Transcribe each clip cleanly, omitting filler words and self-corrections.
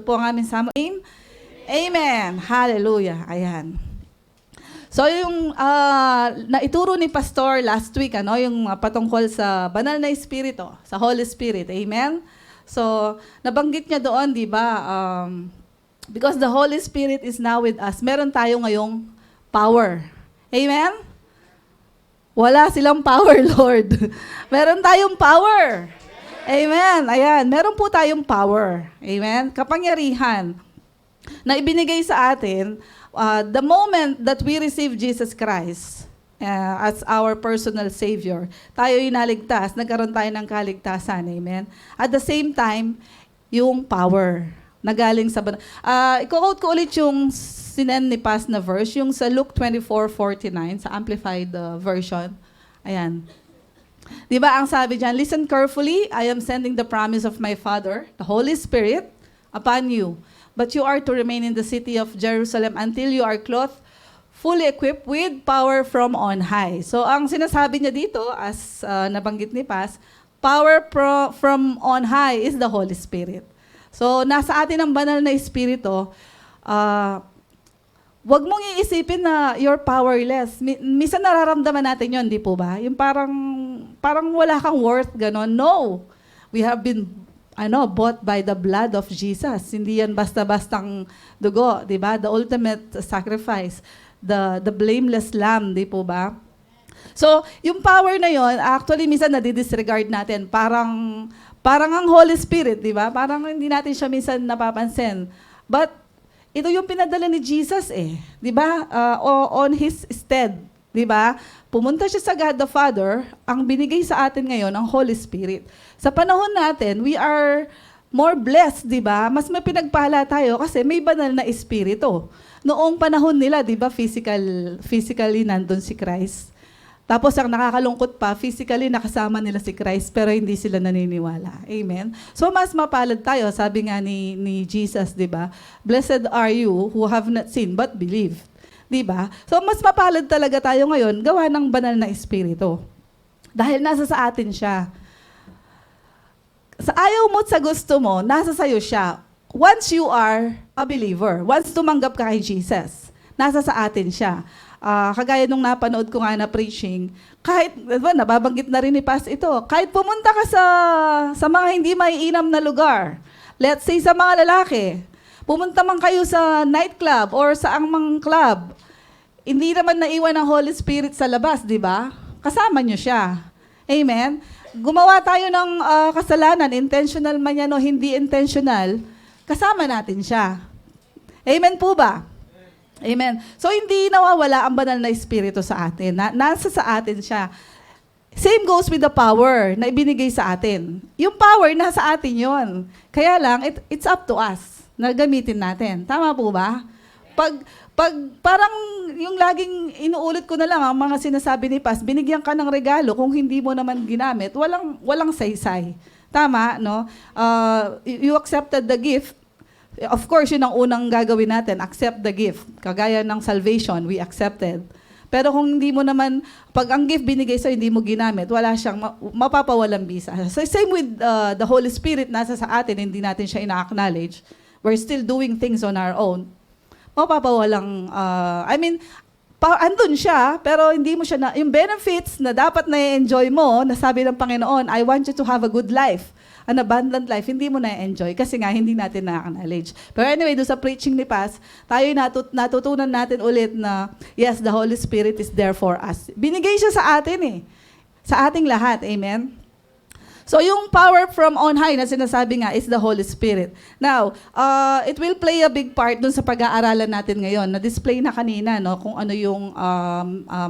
po ang aming sama. Amen. Hallelujah. Ayan. So yung naituro ni Pastor last week, yung patungkol sa banal na espiritu, sa Holy Spirit. Amen. So nabanggit niya doon, di ba? Because the Holy Spirit is now with us, meron tayo ngayong power. Amen? Wala silang power, Lord. Meron tayong power. Amen. Ayan, meron po tayong power. Amen? Kapangyarihan na ibinigay sa atin the moment that we receive Jesus Christ as our personal Savior. Tayo inaligtas, nagkaroon tayo ng kaligtasan. Amen? At the same time, yung power na galing sa banal. I-quote ko ulit yung sinend ni Paz na verse, yung sa Luke 24:49, sa Amplified Version. Ayan. Di ba ang sabi dyan, listen carefully, I am sending the promise of my Father, the Holy Spirit, upon you. But you are to remain in the city of Jerusalem until you are clothed, fully equipped with power from on high. So ang sinasabi niya dito, as nabanggit ni Paz, power from on high is the Holy Spirit. So nasa atin ang banal na espiritu, wag mong iisipin na you're powerless. Minsan nararamdaman natin yon, di po ba? Yung parang wala kang worth, gano'n. No! We have been bought by the blood of Jesus. Hindi yan basta-bastang dugo, di ba? The ultimate sacrifice. The blameless lamb, di po ba? So, yung power na yon, actually, minsan nadidisregard natin. Parang ang Holy Spirit, di ba? Parang hindi natin siya minsan napapansin. But, ito yung pinadala ni Jesus di ba? On His stead, di ba? Pumunta siya sa God the Father, ang binigay sa atin ngayon, ang Holy Spirit. Sa panahon natin, we are more blessed, di ba? Mas may pinagpala tayo kasi may banal na espiritu. Noong panahon nila, di ba, physically nandun si Christ. Tapos ang nakakalungkot pa, physically nakasama nila si Christ pero hindi sila naniniwala. Amen? So mas mapalad tayo, sabi nga ni Jesus, di ba? Blessed are you who have not seen but believe. Di ba? So mas mapalad talaga tayo ngayon, gawa ng banal na espiritu. Dahil nasa sa atin siya. Sa ayaw mo at sa gusto mo, nasa sayo siya. Once you are a believer, once tumanggap ka kay Jesus, nasa sa atin siya. Kagaya nung napanood ko nga na preaching, kahit, nababanggit na rin ni Paz ito, kahit pumunta ka sa mga hindi maiinam na lugar, let's say sa mga lalaki, pumunta man kayo sa nightclub or sa angmang club, hindi naman naiwan ng Holy Spirit sa labas, di ba? Kasama nyo siya. Amen? Gumawa tayo ng kasalanan, intentional man yan o hindi intentional, kasama natin siya. Amen po ba? Amen. So, hindi nawawala ang banal na espiritu sa atin. Nasa sa atin siya. Same goes with the power na ibinigay sa atin. Yung power, nasa atin yon. Kaya lang, it's up to us na gamitin natin. Tama po ba? Parang yung laging inuulit ko na lang ang mga sinasabi ni Paz, binigyan ka ng regalo, kung hindi mo naman ginamit, walang saysay. Tama, no? You accepted the gift. Of course, yun ang unang gagawin natin, accept the gift. Kagaya ng salvation, we accepted. Pero kung hindi mo naman, pag ang gift binigay sa'yo, hindi mo ginamit, wala siyang mapapawalang bisa. So same with the Holy Spirit, nasa sa atin, hindi natin siya ina-acknowledge. We're still doing things on our own. Mapapawalang, andun siya, pero hindi mo siya yung benefits na dapat na-enjoy mo, na sabi ng Panginoon, I want you to have a good life. An abundant life, hindi mo na-enjoy kasi nga hindi natin na-acknowledge. Pero anyway, doon sa preaching ni Paz, tayo natutunan natin ulit na yes, the Holy Spirit is there for us. Binigay siya sa atin sa ating lahat. Amen? So yung power from on high na sinasabi nga is the Holy Spirit. Now, it will play a big part dun sa pag-aaralan natin ngayon. Na-display na kanina kung ano yung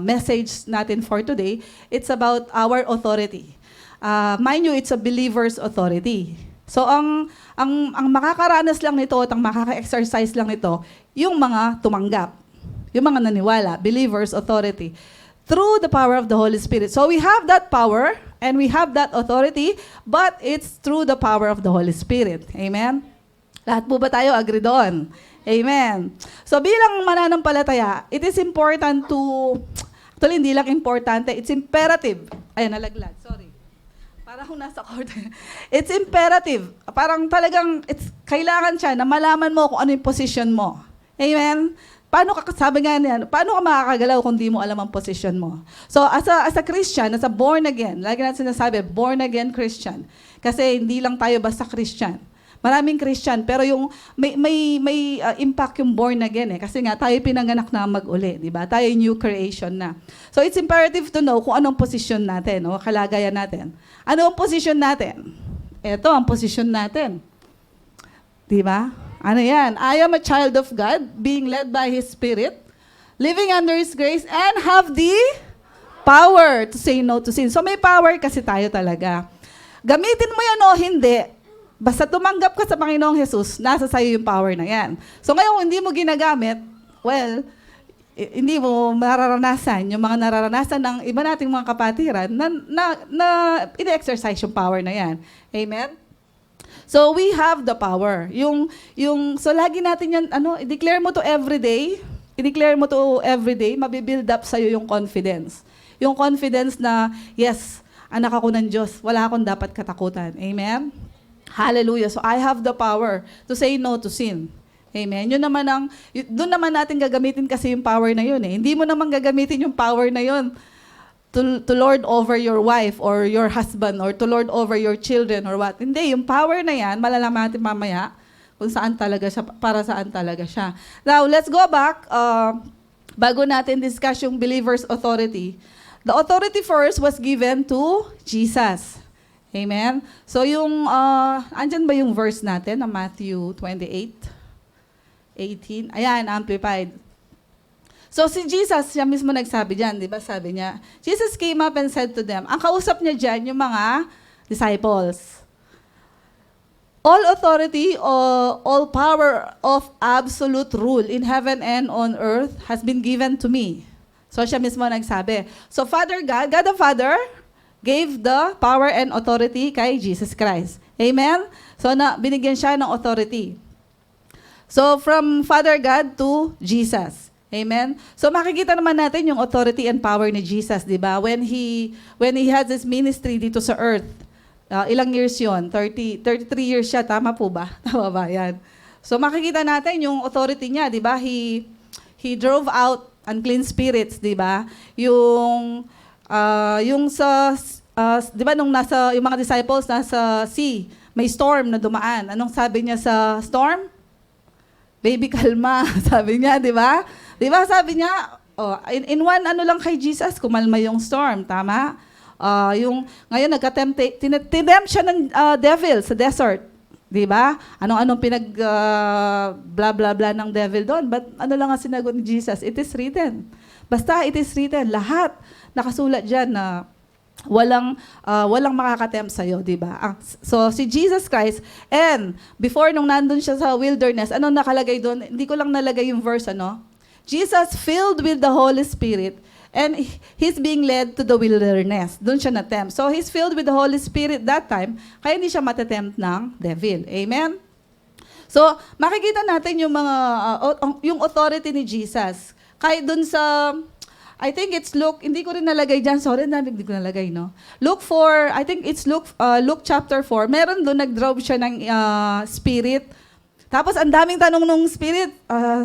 message natin for today. It's about our authority. Mind you, it's a believer's authority. So, ang makakaranas lang nito at ang makaka-exercise lang nito, yung mga tumanggap, yung mga naniwala, believer's authority, through the power of the Holy Spirit. So, we have that power and we have that authority, but it's through the power of the Holy Spirit. Amen? Lahat po ba tayo agree doon? Amen. So, bilang mananampalataya, it is important to, actually, hindi lang importante, it's imperative. Ayan, nalaglag, sorry. Parang nasa court. It's imperative. Parang talagang kailangan siya na malaman mo kung ano yung position mo. Amen? Sabi nga niyan, paano ka makakagalaw kung di mo alam ang position mo? So, as a Christian, as a born again, lagi natin sinasabi, born again Christian. Kasi hindi lang tayo basta Christian. Maraming Christian, pero yung may impact yung born again eh. Kasi nga, tayo pinanganak na mag-uli, di ba? Tayo new creation na. So, it's imperative to know kung anong position natin, o kalagayan natin. Ano ang position natin? Ito ang position natin. Di ba? Ano yan? I am a child of God, being led by His Spirit, living under His grace, and have the power to say no to sin. So, may power kasi tayo talaga. Gamitin mo yan o hindi, basta tumanggap ka sa Panginoong Jesus, nasa sayo yung power na yan. So ngayon, hindi mo ginagamit, well, hindi mo mararanasan yung mga nararanasan ng iba nating mga kapatiran na ine-exercise yung power na yan. Amen? So we have the power. So lagi natin yan, i-declare mo to every day. I-declare mo to every day, mabibuild up sa'yo yung confidence. Yung confidence na, yes, anak ako ng Diyos, wala akong dapat katakutan. Amen? Hallelujah. So I have the power to say no to sin. Amen. Doon naman natin gagamitin kasi yung power na yun eh. Hindi mo naman gagamitin yung power na yun to lord over your wife or your husband or to lord over your children or what. Hindi, yung power na yan, malalaman natin mamaya kung saan talaga siya, para saan talaga siya. Now, let's go back. Bago natin discuss yung believer's authority. The authority first was given to Jesus. Amen? So andyan ba yung verse natin na Matthew 28:18? Ayan, amplified. So si Jesus, siya mismo nagsabi dyan, di ba? Sabi niya, Jesus came up and said to them, ang kausap niya dyan, yung mga disciples, all authority, all power of absolute rule in heaven and on earth has been given to me. So siya mismo nagsabi. So Father God the Father, gave the power and authority kay Jesus Christ. Amen? So, binigyan siya ng authority. So, from Father God to Jesus. Amen? So, makikita naman natin yung authority and power ni Jesus, di ba? When he has his ministry dito sa earth, ilang years yon? 33 years siya, tama po ba? Tama ba? Yan. So, makikita natin yung authority niya, di ba? He drove out unclean spirits, di ba? Di ba nung yung mga disciples nasa sea, may storm na dumaan. Anong sabi niya sa storm? Baby, kalma. Sabi niya, di ba? Di ba sabi niya, in one lang kay Jesus, kumalma yung storm. Tama? Ngayon, tinempt siya ng devil sa desert. Di ba? Anong blah blah blah ng devil doon? But ano lang ang sinagot ni Jesus? It is written. Basta it is written. Lahat nakasulat dyan na walang makakatempt sa'yo, di ba? So, si Jesus Christ, and before nung nandun siya sa wilderness, anong nakalagay doon? Hindi ko lang nalagay yung verse, Jesus filled with the Holy Spirit, and he's being led to the wilderness. Doon siya na-tempt. So, he's filled with the Holy Spirit that time, kaya hindi siya matetempt ng devil. Amen? So, makikita natin yung yung authority ni Jesus. Kahit doon sa I think it's Luke, hindi ko rin nalagay dyan. Sorry, hindi ko nalagay, no? Luke chapter 4. Meron doon, nag-drop siya ng spirit. Tapos, ang daming tanong nung spirit,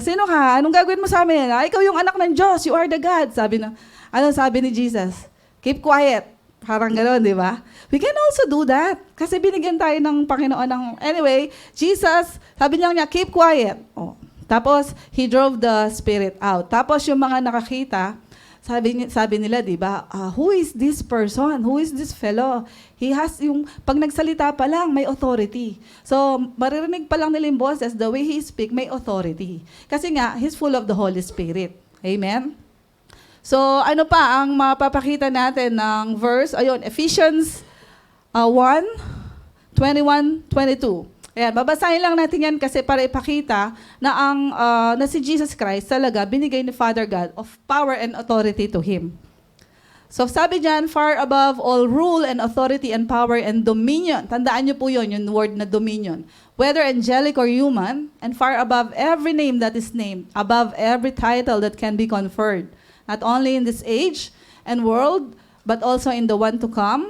sino ka? Anong gagawin mo sa amin? Ikaw yung anak ng Diyos. You are the God. Anong sabi ni Jesus? Keep quiet. Parang gano'n, di ba? We can also do that. Kasi binigyan tayo ng Panginoon ng... Anyway, Jesus, sabi niya, keep quiet. Tapos, he drove the spirit out. Tapos, yung mga nakakita, sabi nila, di ba, who is this person? Who is this fellow? He has pag nagsalita pa lang, may authority. So, maririnig pa lang nila yung boses, the way he speak, may authority. Kasi nga, he's full of the Holy Spirit. Amen? So, ano pa ang mapapakita natin ng verse? Ayun, Ephesians 1:21-22. Ayan, babasahin lang natin yan kasi para ipakita na na si Jesus Christ talaga binigay ni Father God of power and authority to Him. So sabi diyan, far above all rule and authority and power and dominion. Tandaan niyo po yun, yung word na dominion. Whether angelic or human, and far above every name that is named, above every title that can be conferred, not only in this age and world, but also in the one to come.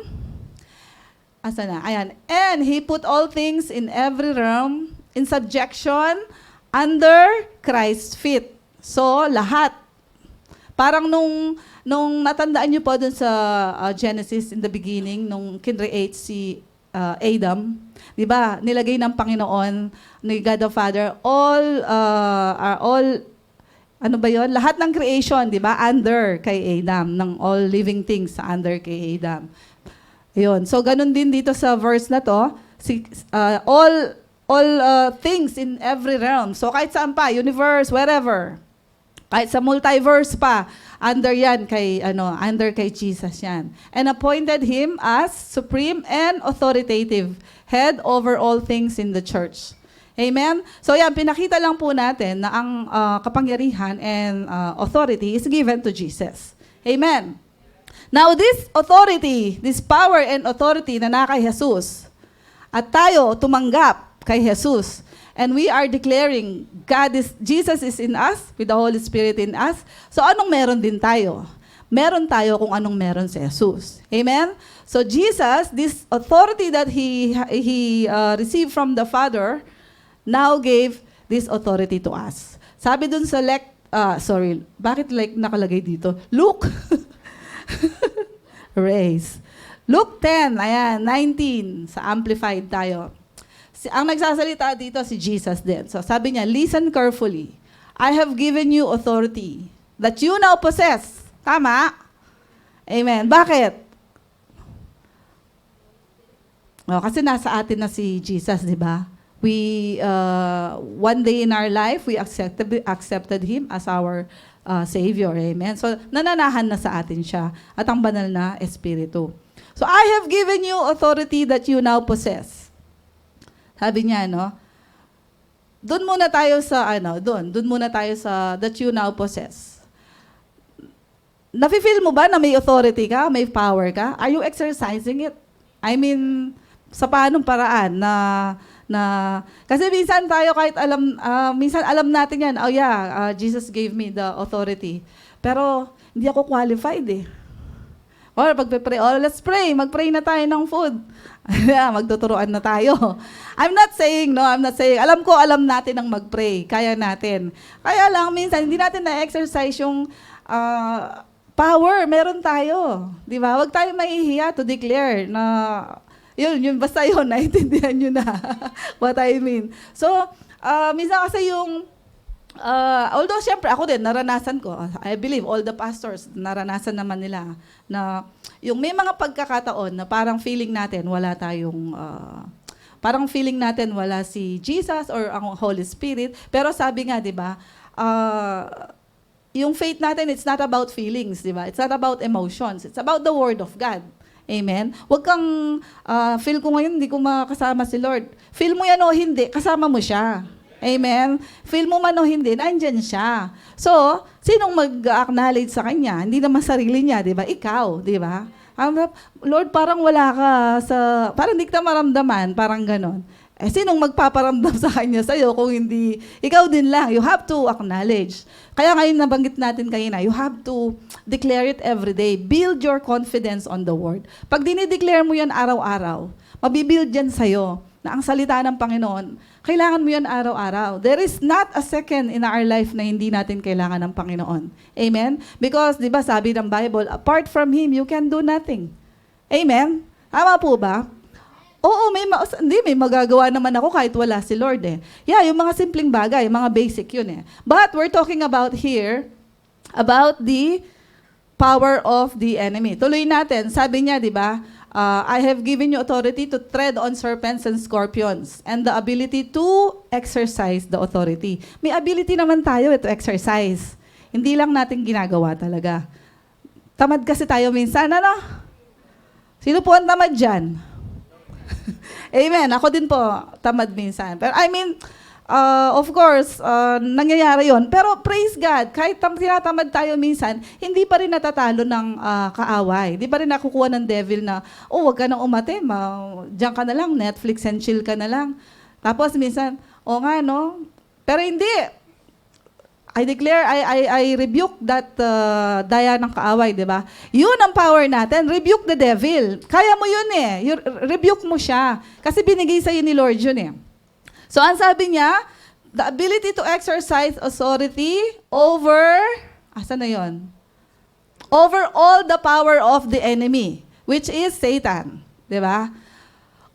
asa na? Ayan. And He put all things in every realm in subjection under Christ's feet. So, lahat. Parang nung natandaan niyo po dun sa Genesis in the beginning, nung kinreate si Adam, di ba? Nilagay ng Panginoon, ni God the Father, all, ano ba yon? Lahat ng creation, di ba? Under kay Adam, ng all living things under kay Adam. Ayun. So, ganun din dito sa verse na to, all things in every realm. So, kahit saan pa, universe, wherever, kahit sa multiverse pa, under yan under kay Jesus yan. And appointed him as supreme and authoritative head over all things in the church. Amen? So yan, pinakita lang po natin na ang kapangyarihan and authority is given to Jesus. Amen? Now this authority, this power and authority na kay Jesus, at tayo tumanggap kay Jesus, and we are declaring Jesus is in us, with the Holy Spirit in us. So anong meron din tayo? Meron tayo kung anong meron si Jesus. Amen? So Jesus, this authority that He received from the Father, now gave this authority to us. Sabi dun sa bakit nakalagay dito? Luke. Race. Luke 10, ayan, 19, sa Amplified tayo. Ang nagsasalita dito si Jesus din. So sabi niya, listen carefully. I have given you authority that you now possess. Tama? Amen. Bakit? Kasi nasa atin na si Jesus, di ba? We, one day in our life, we accepted Him as our Savior. Amen. So nananahan na sa atin siya at ang banal na Espiritu. So I have given you authority that you now possess. Sabi niya, no? Doon muna tayo sa, doon muna tayo sa that you now possess. Nafe-feel mo ba na may authority ka, may power ka? Are you exercising it? I mean, sa paanong paraan kasi minsan tayo kahit minsan alam natin yan, Jesus gave me the authority. Pero, hindi ako qualified eh. Or pagpe-pray, let's pray, mag-pray na tayo ng food. Magtuturuan na tayo. I'm not saying, alam natin ang mag-pray, kaya natin. Kaya lang, minsan, hindi natin na-exercise yung power, meron tayo. Di ba? Huwag tayo mahihiya to declare na, yun, basta yun, naintindihan nyo na what I mean. So, minsan kasi yung, although siyempre ako din, naranasan ko, I believe all the pastors, naranasan naman nila, na yung may mga pagkakataon na parang feeling natin wala tayong, parang feeling natin wala si Jesus or ang Holy Spirit. Pero sabi nga, di ba, yung faith natin, it's not about feelings, di ba? It's not about emotions. It's about the Word of God. Amen? Huwag kang, feel ko ngayon, hindi ko makasama si Lord. Feel mo yan o hindi, kasama mo siya. Amen? Feel mo man o hindi, nandyan siya. So, sinong mag-acknowledge sa Kanya? Hindi naman sarili niya, di ba? Ikaw, di ba? Lord, parang wala ka parang hindi kita maramdaman, parang ganon. Sinong magpaparamdam sa Kanya sa'yo kung hindi, ikaw din lang. You have to acknowledge. Kaya ngayon nabanggit natin kanina, you have to declare it every day. Build your confidence on the Word. Pag dinideclare mo yan araw-araw, mabibuild yan sa'yo na ang salita ng Panginoon, kailangan mo yan araw-araw. There is not a second in our life na hindi natin kailangan ng Panginoon. Amen? Because, di ba, sabi ng Bible, apart from Him, you can do nothing. Amen? Tama po ba? Oo, may magagawa naman ako kahit wala si Lord eh. Yeah, yung mga simpleng bagay, mga basic yun eh. But we're talking about here, about the power of the enemy. Tuloy natin, sabi niya, di ba, I have given you authority to tread on serpents and scorpions and the ability to exercise the authority. May ability naman tayo to exercise. Hindi lang natin ginagawa talaga. Tamad kasi tayo minsan, ano? Sino po ang tamad dyan? Amen. Ako din po, tamad minsan. Pero I mean, of course, nangyayari yon. Pero praise God, kahit tinatamad tayo minsan, hindi pa rin natatalo ng kaaway. Hindi pa rin nakukuha ng devil na, wag ka nang umate, diyan ka na lang, Netflix and chill ka na lang. Tapos minsan, nga no, pero hindi. I declare, I rebuke that daya ng kaaway, di ba? Yun ang power natin. Rebuke the devil. Kaya mo yun eh. Rebuke mo siya. Kasi binigay sa'yo ni Lord yun eh. So, ang sabi niya, the ability to exercise authority over, asa na yun? Over all the power of the enemy, which is Satan. Di ba?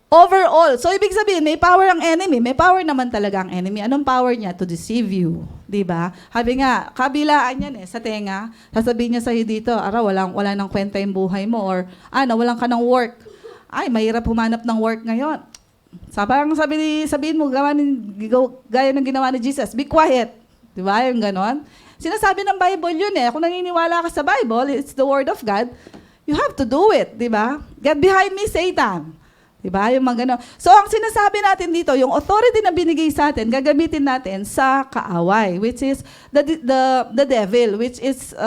Overall. So, ibig sabihin, may power ang enemy. May power naman talaga ang enemy. Anong power niya? To deceive you. Diba? Sabi nga, kabilaan yan sa tenga. Sasabihin niya sa'yo dito, wala nang kwenta yung buhay mo. Or, walang ka ng work. Ay, mahirap humanap ng work ngayon. Sabihin mo, gaya ng ginawa ni Jesus, be quiet. Diba? Yung ganon. Sinasabi ng Bible yun eh. Kung naniniwala ka sa Bible, it's the Word of God, you have to do it. Diba? Get behind me, Satan. Diba? Yung mga gano'n. So, ang sinasabi natin dito, yung authority na binigay sa atin, gagamitin natin sa kaaway, which is the devil, which is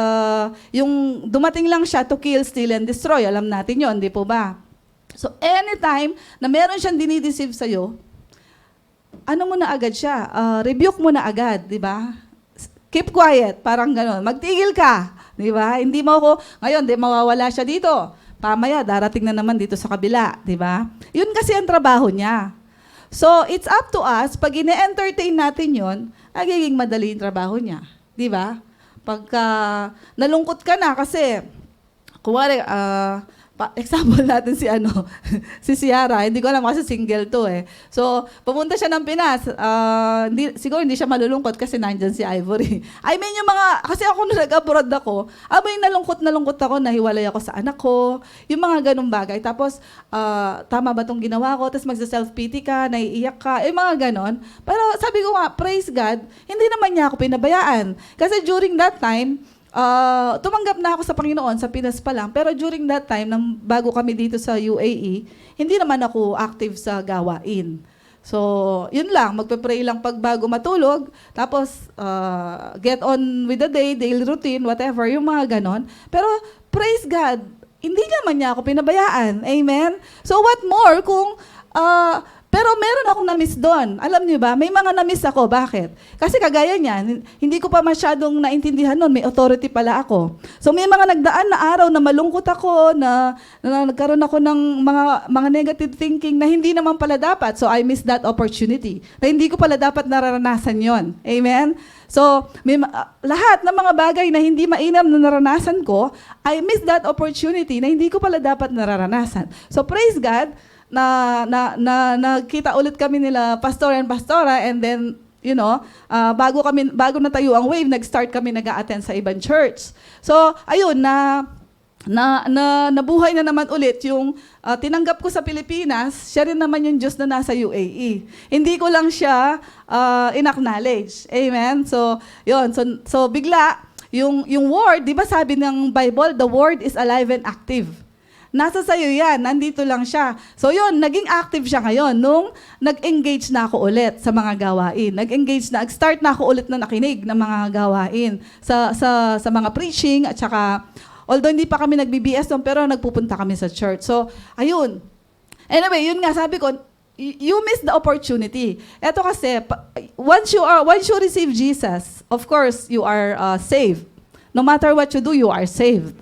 yung dumating lang siya to kill, steal, and destroy. Alam natin yon, di po ba? So, anytime na meron siyang dinideceive sa'yo, ano mo na agad siya? Rebuke mo na agad, di ba? Keep quiet, parang gano'n. Magtigil ka, di ba? Hindi mo ako, ngayon, di mawawala siya dito. Pamaya, darating na naman dito sa kabila, di ba? Yun kasi ang trabaho niya. So, it's up to us, pag ine-entertain natin yun, nagiging madali yung trabaho niya. Di ba? Pagka nalungkot ka na kasi, kuwari, example natin si si Ciara, hindi ko alam kasi single to eh. So, pumunta siya ng Pinas, siguro hindi siya malulungkot kasi nandyan si Ivory. I mean, yung mga, kasi ako nung nag-abroad ako, nalungkot ako, nahiwalay ako sa anak ko, yung mga ganung bagay. Tapos, tama ba itong ginawa ko? Tapos magsa-self-pity ka, naiiyak ka, mga ganon. Pero sabi ko nga, praise God, hindi naman niya ako pinabayaan. Kasi during that time, tumanggap na ako sa Panginoon sa Pinas pa lang, pero during that time, bago kami dito sa UAE, hindi naman ako active sa gawain. So, yun lang, magpe-pray lang pag bago matulog, tapos get on with the day, daily routine, whatever, yung mga ganon. Pero praise God, hindi naman niya ako pinabayaan. Amen? So what more kung pero meron akong na-miss doon. Alam niyo ba, may mga na-miss ako. Bakit? Kasi kagaya niyan, hindi ko pa masyadong naintindihan noon, may authority pala ako. So may mga nagdaan na araw na malungkot ako, na nagkaroon ako ng mga negative thinking na hindi naman pala dapat. So I missed that opportunity. Na hindi ko pala dapat nararanasan yon. Amen? So, lahat ng mga bagay na hindi mainam na naranasan ko, I missed that opportunity na hindi ko pala dapat nararanasan. So praise God, nagkita ulit kami nila pastor and pastora, and then bago natayo ang Wave, nag-start kami nag-a-attend sa ibang church. So ayun, nabuhay na naman ulit yung tinanggap ko sa Pilipinas, siya rin naman yung Diyos na nasa UAE. Hindi ko lang siya in-acknowledge. Amen? So yun, so bigla yung word, di ba sabi ng Bible, the word is alive and active. Nasa sayo yan, nandito lang siya. So yun, naging active siya ngayon nung nag-engage na ako ulit sa mga gawain. Nag-start na ako ulit na nakinig ng mga gawain sa mga preaching, at saka, although hindi pa kami nag-BBS doon, pero nagpupunta kami sa church. So, ayun. Anyway, yun nga, sabi ko, you miss the opportunity. Eto kasi, once you receive Jesus, of course, you are saved. No matter what you do, you are saved.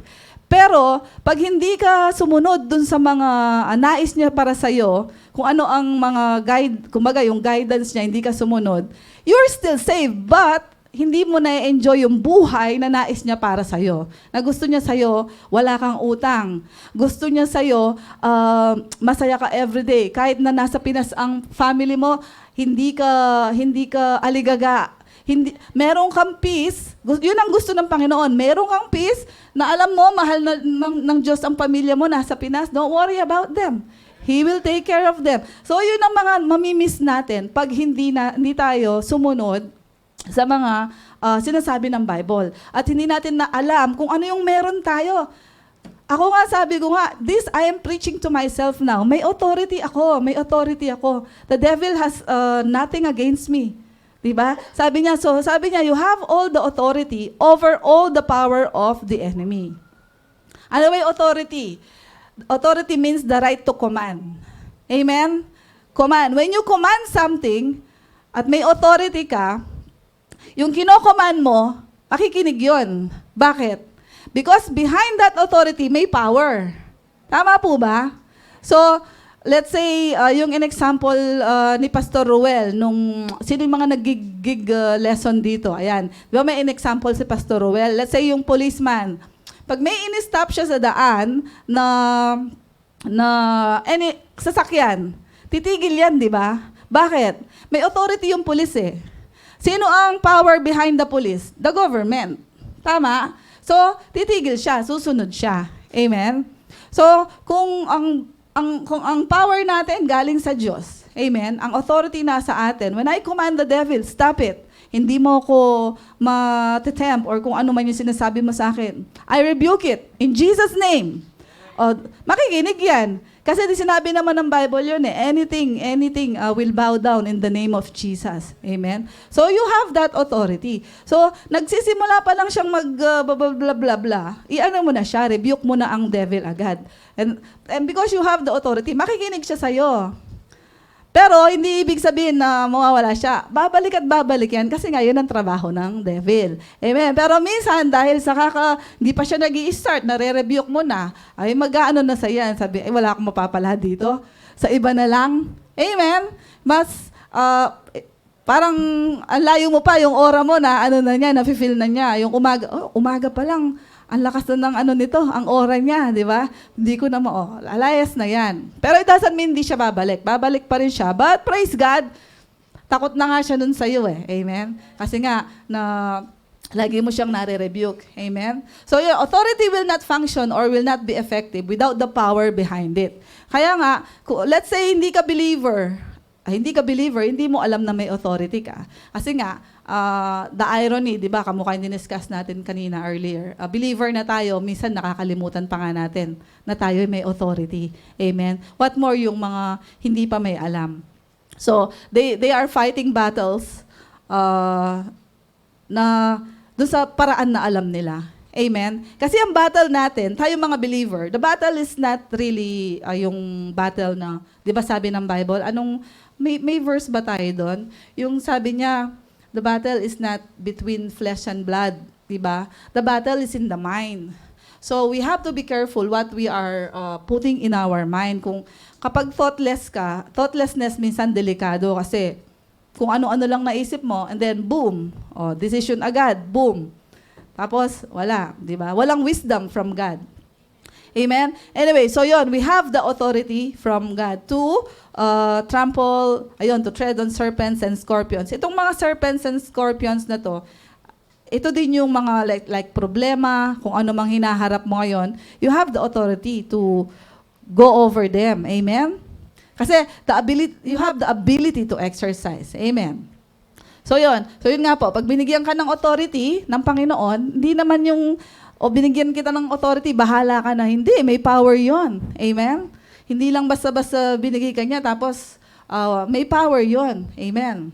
Pero, pag hindi ka sumunod dun sa mga nais niya para sa'yo, kung ano ang mga kumbaga yung guidance niya, hindi ka sumunod, you're still saved, but hindi mo na-enjoy yung buhay na nais niya para sa'yo. Na gusto niya sa'yo, wala kang utang. Gusto niya sa'yo, masaya ka everyday. Kahit na nasa Pinas ang family mo, hindi ka aligaga. Meron kang peace, yun ang gusto ng Panginoon. Meron kang peace na alam mo, mahal ng Diyos ang pamilya mo nasa Pinas. Don't worry about them. He will take care of them. So yun ang mga mamimiss natin pag hindi tayo sumunod sa mga sinasabi ng Bible. At hindi natin na alam kung ano yung meron tayo. Ako nga, sabi ko nga, this I am preaching to myself now. May authority ako. The devil has nothing against me. Diba? Sabi niya, you have all the authority over all the power of the enemy. Ano ba yung authority? Authority means the right to command. Amen? Command. When you command something, at may authority ka, yung kinokoman mo, makikinig yun. Bakit? Because behind that authority, may power. Tama po ba? So, let's say, yung in example ni Pastor Ruel, sino yung mga nag-gig lesson dito? Ayan. Di ba may in example si Pastor Ruel? Let's say yung policeman. Pag may in-stop siya sa daan na any sasakyan, titigil yan, di ba? Bakit? May authority yung police eh. Sino ang power behind the police? The government. Tama? So, titigil siya, susunod siya. Amen? So, kung ang power natin galing sa Diyos, amen, ang authority nasa atin, when I command the devil, stop it. Hindi mo ko ma-tempt or kung ano man yung sinasabi mo sa akin. I rebuke it in Jesus' name. O, makikinig yan. Kasi sinabi naman ng Bible yun eh, anything will bow down in the name of Jesus. Amen? So you have that authority. So nagsisimula pa lang siyang blah blah blah, i-ano mo na siya, rebuke mo na ang devil agad. And because you have the authority, makikinig siya sa'yo. Pero hindi ibig sabihin na mawawala siya. Babalik at babalik yan kasi nga yun ang trabaho ng devil. Amen. Pero minsan dahil sa hindi pa siya nag-i-start, nare-rebuke mo na, ay mag-aano na sa yan. Sabi, ay wala akong mapapala dito. Sa iba na lang. Amen. Mas, parang ang layo mo pa, yung aura mo na ano na niya, nafe-feel na niya. Yung umaga pa lang, ang lakas na ng ano nito, ang aura niya, di ba? Hindi ko na alayas na yan. Pero it doesn't mean hindi siya babalik. Babalik pa rin siya. But praise God, takot na nga siya nun sa'yo eh. Amen? Kasi nga, lagi mo siyang nare-rebuke. Amen? So your authority will not function or will not be effective without the power behind it. Kaya nga, let's say hindi ka believer, hindi mo alam na may authority ka. Kasi nga, the irony, di ba, kamukha yung diniscuss natin kanina earlier, believer na tayo, minsan nakakalimutan pa nga natin na tayo may authority. Amen? What more yung mga hindi pa may alam. So, they are fighting battles na doon sa paraan na alam nila. Amen? Kasi ang battle natin, tayo mga believer, the battle is not really yung battle na, di ba sabi ng Bible, may verse ba tayo doon? Yung sabi niya, the battle is not between flesh and blood, di ba? The battle is in the mind. So we have to be careful what we are putting in our mind. Kung kapag thoughtlessness minsan delikado kasi kung ano-ano lang naisip mo and then boom, decision agad, boom. Tapos wala, di ba? Walang wisdom from God. Amen? Anyway, so yon, we have the authority from God to to tread on serpents and scorpions. Itong mga serpents and scorpions na to, ito din yung mga like problema, kung ano mang hinaharap mo ngayon, you have the authority to go over them. Amen? Kasi you have the ability to exercise. Amen? So yun nga po, pag binigyan ka ng authority ng Panginoon, hindi naman yung binigyan kita ng authority, bahala ka na. Hindi, may power yon. Amen? Hindi lang basta-basta binigay ka niya, tapos may power yon. Amen?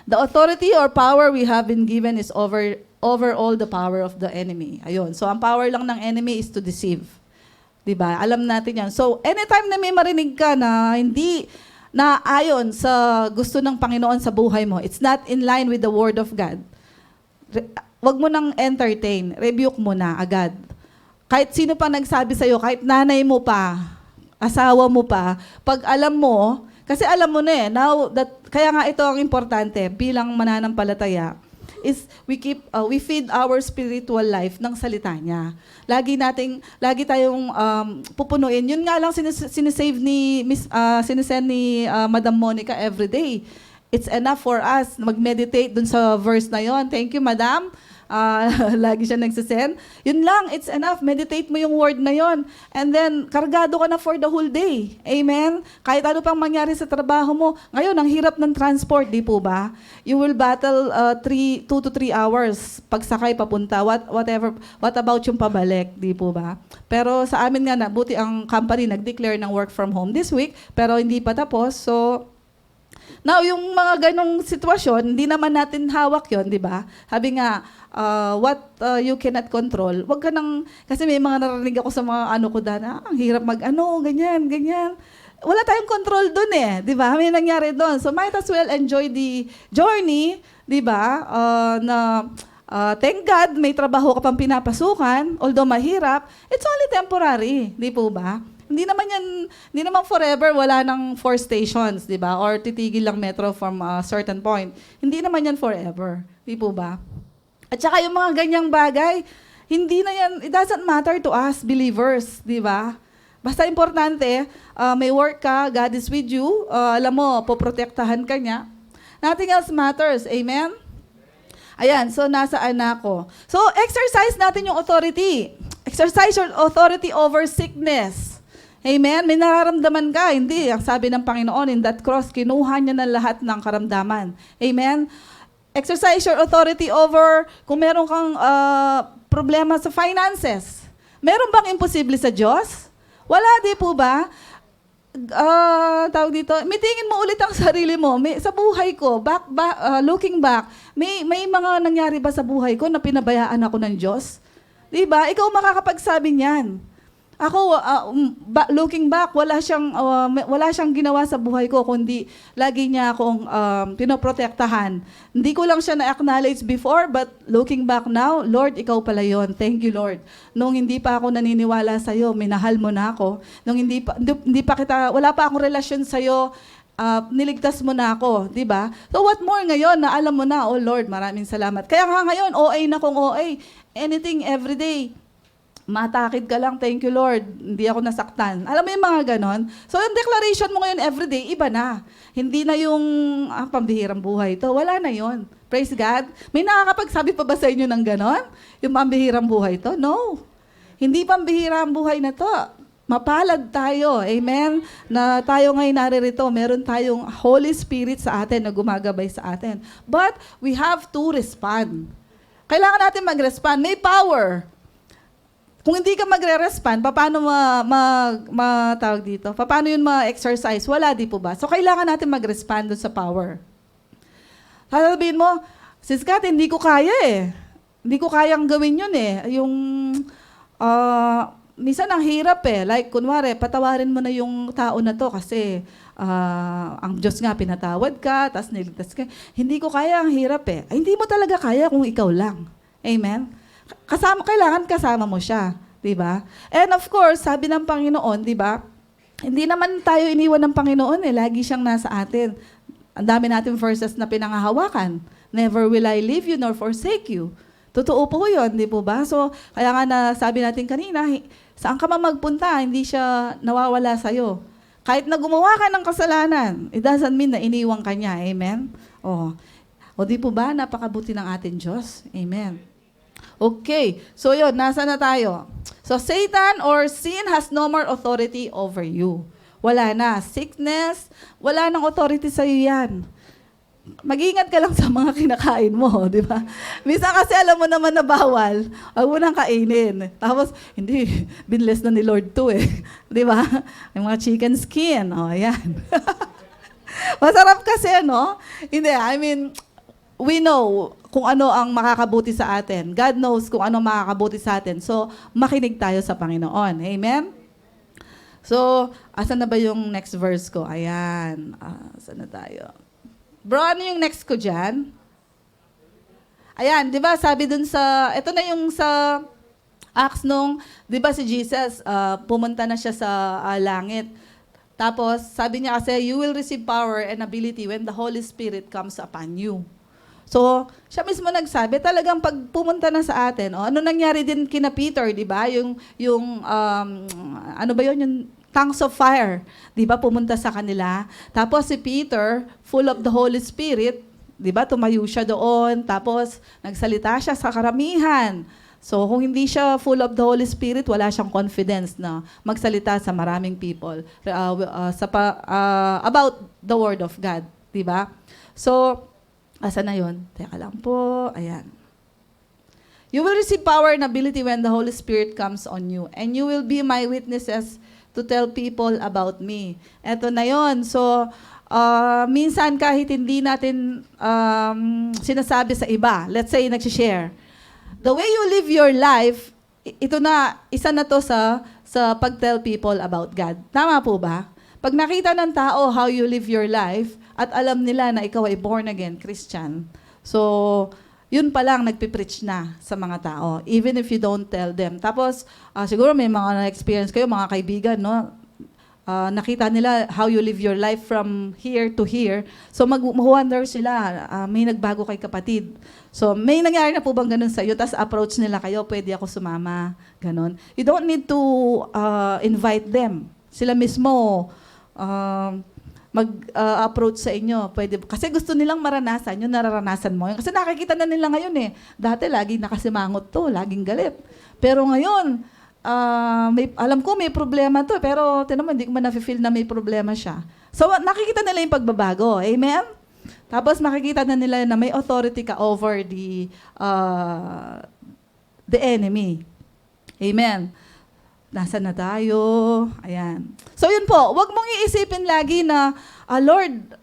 The authority or power we have been given is over all the power of the enemy. Ayun. So, ang power lang ng enemy is to deceive. Diba? Alam natin yan. So, anytime na may marinig ka na hindi na ayon sa gusto ng Panginoon sa buhay mo, it's not in line with the Word of God, wag mo nang entertain, rebuke mo na agad. Kahit sino pa nagsabi sa'yo, kahit nanay mo pa, asawa mo pa, pag alam mo, kasi alam mo na kaya nga ito ang importante, bilang mananampalataya, is we feed our spiritual life ng salita niya. Lagi tayong pupunuin. Yun nga lang sinisave sinisend ni Madam Monica every day. It's enough for us mag-meditate dun sa verse na yon. Thank you, Madam. Lagi siya nagsisend. Yun lang, it's enough. Meditate mo yung word na yon. And then, kargado ka na for the whole day. Amen? Kahit ano pang mangyari sa trabaho mo. Ngayon, ang hirap ng transport, di po ba? You will battle 2 to 3 hours pagsakay papunta. What about yung pabalik, di po ba? Pero sa amin nga, buti ang company nag-declare ng work from home this week, pero hindi pa tapos. So, now, yung mga ganong sitwasyon, hindi naman natin hawak yon, di ba? Sabi nga, what you cannot control, wag ka nang, kasi may mga narinig ako sa mga ko dana, ang hirap ganyan. Wala tayong control dun eh, di ba? May nangyari doon. So might as well enjoy the journey 'di ba? Thank God, may trabaho ka pang pinapasukan, although mahirap, it's only temporary, di po ba? Hindi naman forever, wala ng 4 stations, di ba? Or titigil lang metro from a certain point. Hindi naman yan forever, di po ba? At saka yung mga ganyang bagay, hindi na yan, it doesn't matter to us, believers, di ba? Basta importante, may work ka, God is with you, alam mo, poprotektahan ka niya. Nothing else matters, amen? Ayan, so nasaan na ako? So, exercise natin yung authority. Exercise your authority over sickness. Amen? May nararamdaman ka. Hindi. Ang sabi ng Panginoon, in that cross, kinuha niya na lahat ng karamdaman. Amen? Exercise your authority over kung meron kang problema sa finances. Meron bang imposible sa Diyos? Wala, di po ba? Tawag dito, mitingin mo ulit ang sarili mo. Sa buhay ko, looking back, may mga nangyari ba sa buhay ko na pinabayaan ako ng Diyos? Di ba? Ikaw makakapagsabi niyan. Ako, looking back, wala siyang ginawa sa buhay ko, kundi lagi niya akong pinoprotektahan. Hindi ko lang siya na-acknowledge before, but looking back now, Lord, ikaw pala yon. Thank you, Lord. Nung hindi pa ako naniniwala sa'yo, minahal mo na ako. Nung wala pa akong relasyon sa'yo, niligtas mo na ako, di ba? So what more ngayon na alam mo na, oh Lord, maraming salamat. Kaya nga ngayon, OA na kung OA. Anything, everyday. Matakid ka lang, thank you Lord, hindi ako nasaktan. Alam mo yung mga ganon? So yung declaration mo ngayon everyday, iba na. Hindi na yung pambihirang buhay to, wala na yon. Praise God. May nakakapagsabi pa ba sa inyo ng ganon? Yung pambihirang buhay to? No. Hindi pambihirang buhay na to. Mapalad tayo, amen? Na tayo ngayon naririto, meron tayong Holy Spirit sa atin na gumagabay sa atin. But we have to respond. Kailangan natin mag-respond. May power. Kung hindi ka magre-respond, paano tawag dito? Paano yun ma-exercise? Wala, di po ba? So, kailangan natin mag-respond dun sa power. Sasabihin mo, Sis Kat, hindi ko kaya eh. Hindi ko kayang gawin yun eh. Yung, minsan ang hirap eh. Like, kunwari, patawarin mo na yung tao na to kasi ang Diyos nga pinatawad ka, tapos niligtas ka. Hindi ko kaya, ang hirap eh. Ay, hindi mo talaga kaya kung ikaw lang. Amen? Kailangan kasama mo siya, 'di ba? And of course, sabi ng Panginoon, 'di ba? Hindi naman tayo iniwan ng Panginoon eh, lagi siyang nasa atin. Ang dami nating verses na pinangahawakan. Never will I leave you nor forsake you. Totoo po 'yon, 'di po ba? So, kaya nga na sabi natin kanina, saan ka man magpunta, hindi siya nawawala sa iyo. Kahit na gumawa ka ng kasalanan, it doesn't mean na iniwan ka niya. Amen? O di po ba, napakabuti ng ating Diyos? Amen. Okay, so yun, nasa na tayo? So Satan or sin has no more authority over you. Wala na. Sickness, wala nang authority sa iyo yan. Mag-ingat ka lang sa mga kinakain mo, di ba? Minsan kasi alam mo naman na bawal, huwag mo nang kainin. Tapos, hindi, binless na ni Lord to eh. Di ba? Yung mga chicken skin, ayan. Masarap kasi, no? Hindi, I mean, we know kung ano ang makakabuti sa atin. God knows kung ano makakabuti sa atin. So, makinig tayo sa Panginoon. Amen? So, asan na ba yung next verse ko? Ayan. Asan na tayo? Bro, ano yung next ko dyan? Ayan, di ba sabi dun sa, ito na yung sa Acts nung, di ba si Jesus, pumunta na siya sa langit. Tapos, sabi niya kasi, you will receive power and ability when the Holy Spirit comes upon you. So, siya mismo nagsabi, talagang pag pumunta na sa atin, ano nangyari din kina Peter, di ba? Ano ba yun? Yung tongues of fire, di ba? Pumunta sa kanila. Tapos si Peter, full of the Holy Spirit, di ba? Tumayo siya doon. Tapos, nagsalita siya sa karamihan. So, kung hindi siya full of the Holy Spirit, wala siyang confidence na magsalita sa maraming people about the Word of God, di ba? So, asa na yun? Teka lang po. Ayan. You will receive power and ability when the Holy Spirit comes on you. And you will be my witnesses to tell people about me. Eto na yun. So, minsan kahit hindi natin sinasabi sa iba, let's say, nagsishare. The way you live your life, ito na, isa na to sa pag-tell people about God. Tama po ba? Pag nakita ng tao how you live your life, at alam nila na ikaw ay born again Christian, So, yun pa lang nagpipreach na sa mga tao, even if you don't tell them. Tapos, siguro may mga na-experience kayo, mga kaibigan, no? Nakita nila how you live your life from here to here. So, mag-wonder sila, may nagbago kay kapatid. So, may nangyari na po bang ganun sa iyo? Tapos approach nila kayo, pwede ako sumama. Ganun. You don't need to invite them. Sila mismo, mag-approach sa inyo. Pwede, kasi gusto nilang maranasan yung nararanasan mo. Kasi nakikita na nila ngayon eh. Dati laging nakasimangot to, laging galit. Pero ngayon, alam ko may problema to, pero tinamo, hindi ko man na-feel na may problema siya. So nakikita nila yung pagbabago. Amen? Tapos makikita na nila na may authority ka over the enemy. Amen. Nasaan na tayo? Ayan. So yun po, wag mong iisipin lagi na, Lord,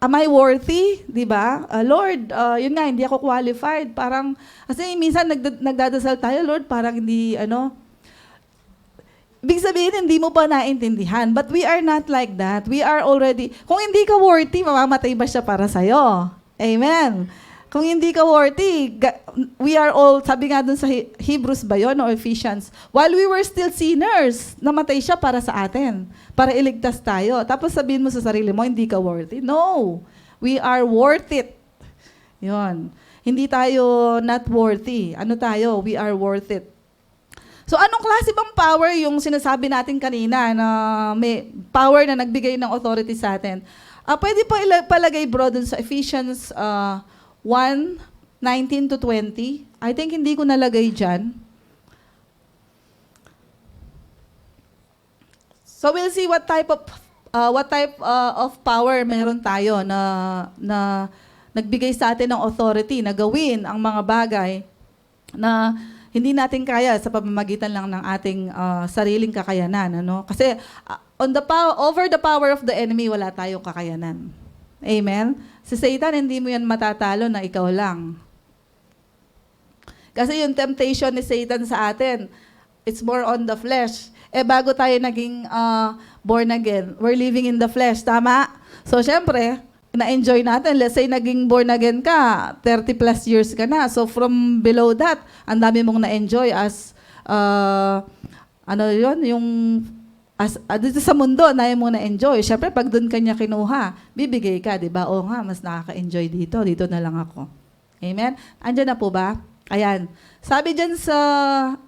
am I worthy? Diba? Lord, yun nga, hindi ako qualified. Parang, kasi minsan nagdadasal tayo, Lord, parang hindi, ibig sabihin, hindi mo pa naintindihan. But we are not like that. We are already, kung hindi ka worthy, mamamatay ba siya para sa'yo? Amen. Kung hindi ka worthy, we are all, sabi nga dun sa Hebrews ba yun, o Ephesians, while we were still sinners, namatay siya para sa atin, para iligtas tayo. Tapos sabihin mo sa sarili mo, hindi ka worthy. No! We are worth it. Yun. Hindi tayo not worthy. Ano tayo? We are worth it. So anong klase bang power yung sinasabi natin kanina na may power na nagbigay ng authority sa atin? Pwede pa palagay bro dun sa Ephesians 1:19 to 20. I think hindi ko nalagay dyan. So we'll see what type of power meron tayo na nagbigay sa atin ng authority na gawin ang mga bagay na hindi natin kaya sa pamamagitan lang ng ating sariling kakayanan, ano? Kasi over the power of the enemy, wala tayong kakayanan. Amen? Si Satan, hindi mo yan matatalo na ikaw lang. Kasi yung temptation ni Satan sa atin, it's more on the flesh. Bago tayo naging born again, we're living in the flesh, tama? So, syempre, na-enjoy natin. Let's say, naging born again ka, 30 plus years ka na. So, from below that, ang dami mong na-enjoy as, dito sa mundo, na mo na-enjoy. Siyempre, pag doon kanya kinuha, bibigay ka, di ba? O nga, mas nakaka-enjoy dito. Dito na lang ako. Amen? Andiyan na po ba? Ayan. Sabi dyan sa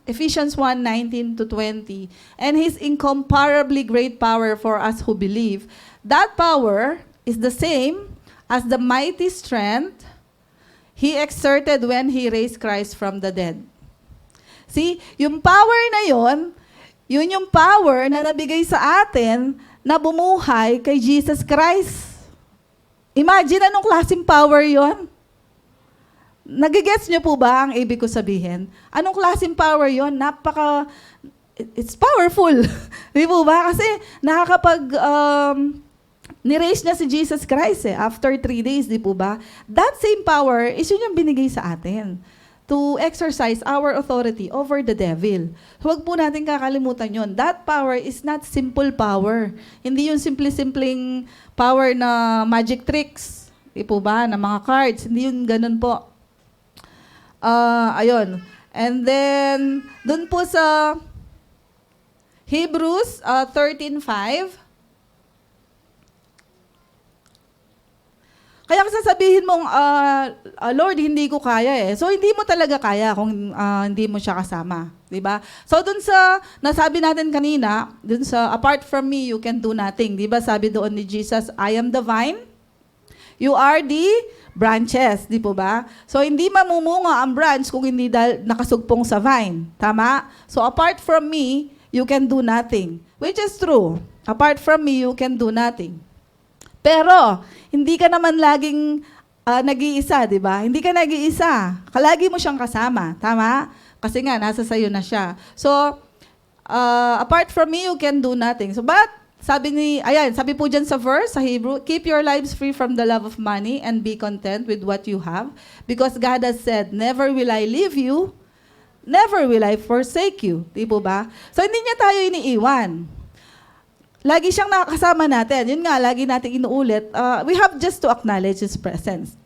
Ephesians 1:19 to 20, and His incomparably great power for us who believe, that power is the same as the mighty strength He exerted when He raised Christ from the dead. See, yung power na yun yung power na nabigay sa atin na bumuhay kay Jesus Christ. Imagine anong klaseng power yon? Nagigets niyo po ba ang ibig ko sabihin? Anong klaseng power yon? It's powerful. Di po ba? Kasi ni-raise niya si Jesus Christ after 3 days, di po ba? That same power is yun yung binigay sa atin to exercise our authority over the devil. Huwag po natin kakalimutan yun. That power is not simple power. Hindi yung simple-simpleng power na magic tricks. Di po ba? Na mga cards. Hindi yun ganun po. Ayun. And then, dun po sa Hebrews 13:5, kaya sasabihin mong, Lord, hindi ko kaya eh. So, hindi mo talaga kaya kung hindi mo siya kasama. Diba? So, dun sa, nasabi natin kanina, dun sa, apart from me, you can do nothing. Diba? Sabi doon ni Jesus, I am the vine, you are the branches. Di po ba? So, hindi mamumunga ang branch kung hindi nakasugpong sa vine. Tama? So, apart from me, you can do nothing. Which is true. Apart from me, you can do nothing. Pero, hindi ka naman laging nag-iisa, di ba? Hindi ka nag-iisa. Kalagi mo siyang kasama. Tama? Kasi nga, nasa sayo na siya. So, apart from me, you can do nothing. So, but, sabi po dyan sa verse, sa Hebrew, keep your lives free from the love of money and be content with what you have. Because God has said, never will I leave you, never will I forsake you. Di po ba? So, hindi niya tayo iniiwan. Lagi siyang nakakasama natin. Yun nga, lagi natin inuulit. We have just to acknowledge His presence.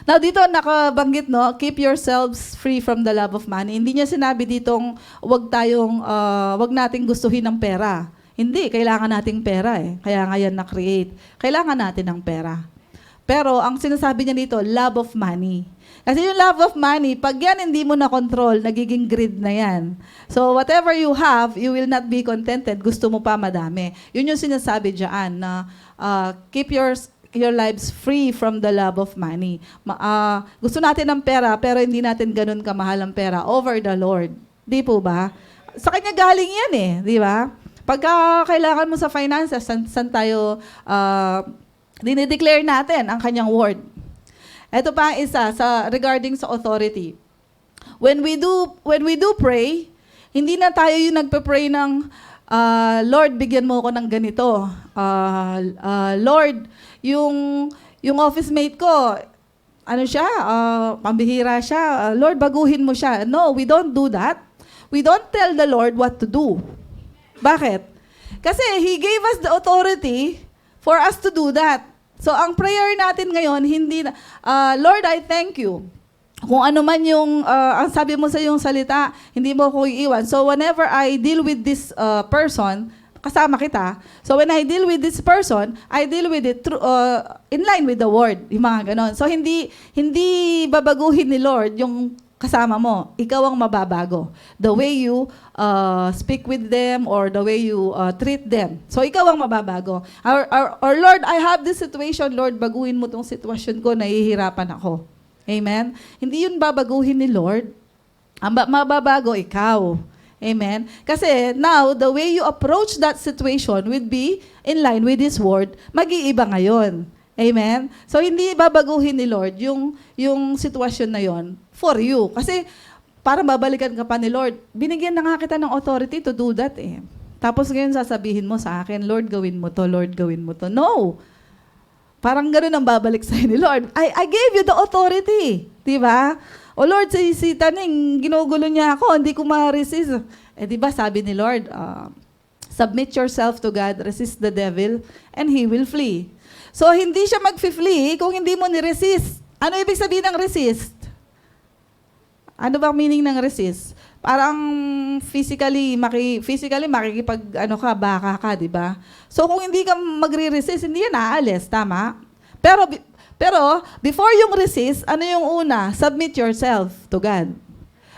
Now, dito nakabanggit, no, keep yourselves free from the love of money. Hindi niya sinabi ditong wag nating gustuhin ng pera. Hindi, kailangan nating pera eh. Kaya nga yan na-create. Kailangan natin ng pera. Pero ang sinasabi niya dito, love of money. Kasi yung love of money, pag yan hindi mo na control, nagiging greed na yan. So whatever you have, you will not be contented. Gusto mo pa madami. Yun yung sinasabi diyan na keep your lives free from the love of money. Gusto natin ng pera, pero hindi natin ganun kamahal ang pera over the Lord. Di po ba? Sa Kanya galing yan eh. Di ba? Pagka kailangan mo sa finances, san tayo dinideclare natin ang Kanyang word. Ito pa ang isa regarding sa authority. When we do pray, hindi na tayo yung nagpe-pray ng Lord, bigyan mo ako ng ganito. Lord, yung office mate ko, ano siya? Pambihira siya. Lord, baguhin mo siya. No, we don't do that. We don't tell the Lord what to do. Bakit? Kasi He gave us the authority for us to do that. So, ang prayer natin ngayon, hindi na, Lord, I thank you. Kung ano man yung, ang sabi mo sa iyong salita, hindi mo ako iiwan. So, whenever I deal with this person, kasama kita. So, when I deal with this person, I deal with it through, in line with the word. Yung mga ganon. So, hindi babaguhin ni Lord yung kasama mo. Ikaw ang mababago. The way you speak with them or the way you treat them. So, ikaw ang mababago. Or Lord, I have this situation. Lord, baguhin mo tong sitwasyon ko. Nahihirapan ako. Amen? Hindi yun babaguhin ni Lord. Ang mababago, ikaw. Amen? Kasi now, the way you approach that situation would be in line with His word. Mag-iiba ngayon. Amen? So, hindi babaguhin ni Lord yung sitwasyon na yon for you. Kasi, para babalikan ka pa ni Lord, binigyan na nga kita ng authority to do that eh. Tapos ngayon sasabihin mo sa akin, Lord, gawin mo to, Lord, gawin mo to. No! Parang gano'n ang babalik sa'yo ni Lord. I gave you the authority. Diba? O Lord, si Taning, ginugulo niya ako, hindi ko ma-resist. Eh diba, sabi ni Lord, submit yourself to God, resist the devil, and he will flee. So, hindi siya mag-flee kung hindi mo ni-resist. Ano ibig sabihin ng resist? Ano bang meaning ng resist? Parang physically baka ka, di ba? So, kung hindi ka magre-resist, hindi yan aalis, tama? Pero, before yung resist, ano yung una? Submit yourself to God.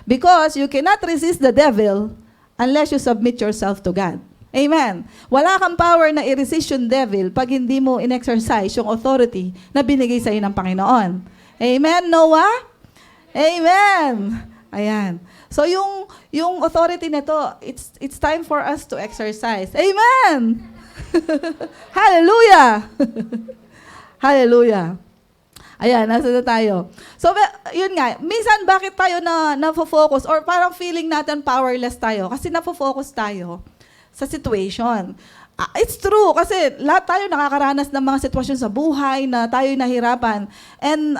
Because you cannot resist the devil unless you submit yourself to God. Amen. Wala kang power na i-resist yung devil pag hindi mo in-exercise yung authority na binigay sa iyo ng Panginoon. Amen, Noah? Amen. Ayan. So yung authority nito, it's time for us to exercise. Amen. Hallelujah. Hallelujah. Ayan, nasa na tayo. So, yun nga, minsan bakit tayo na-focus or parang feeling natin powerless tayo? Kasi na-focus tayo sa situation. It's true, kasi lahat tayo nakakaranas ng mga sitwasyon sa buhay na tayo nahirapan. And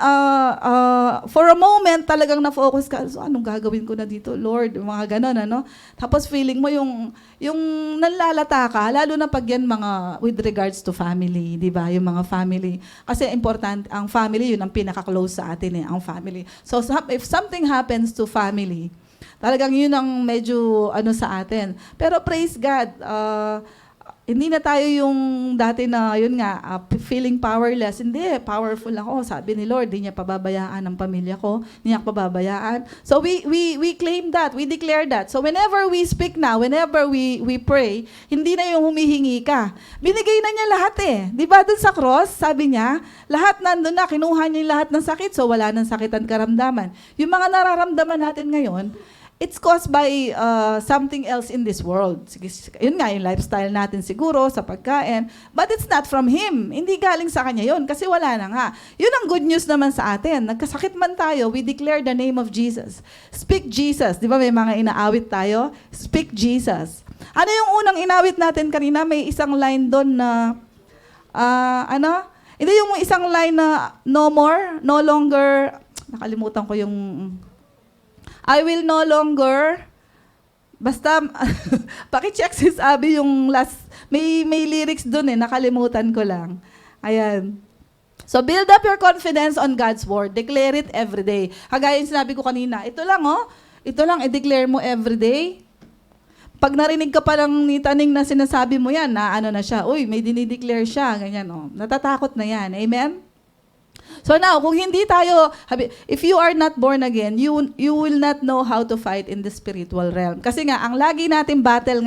for a moment, talagang na-focus ka, so anong gagawin ko na dito, Lord? Mga ganon, ano? Tapos feeling mo yung nalalata ka, lalo na pag yan mga with regards to family, di ba? Yung mga family. Kasi important, ang family, yun ang pinaka-close sa atin ang family. So if something happens to family, talagang yun ang medyo sa atin. Pero praise God, hindi na tayo yung dati na, yun nga, feeling powerless. Hindi, powerful ako. Sabi ni Lord, di niya pababayaan ang pamilya ko. Di niya pababayaan. So we claim that. We declare that. So whenever we speak now, whenever we pray, hindi na yung humihingi ka. Binigay na niya lahat eh. Di ba dun sa cross, sabi niya, lahat nandun na, kinuha niya yung lahat ng sakit, so wala nang sakitan karamdaman. Yung mga nararamdaman natin ngayon, it's caused by something else in this world. Yun nga, yung lifestyle natin siguro, sa pagkain. But it's not from Him. Hindi galing sa Kanya yun, kasi wala na nga. Yun ang good news naman sa atin. Nagkasakit man tayo, we declare the name of Jesus. Speak Jesus. Di ba may mga inaawit tayo? Speak Jesus. Ano yung unang inawit natin kanina? May isang line doon na, Hindi yung isang line na no more, no longer, nakalimutan ko yung... I will no longer, basta, pakicheck si Abby yung last, may lyrics dun nakalimutan ko lang. Ayan. So build up your confidence on God's word. Declare it every day. Kagaya yung sinabi ko kanina, ito lang, i-declare mo every day. Pag narinig ka pa lang ni Taning na sinasabi mo yan, na ano na siya, uy, may dinideclare siya, ganyan, natatakot na yan. Amen? So now, kung hindi tayo, if you are not born again, you will not know how to fight in the spiritual realm. Kasi nga, ang lagi nating battle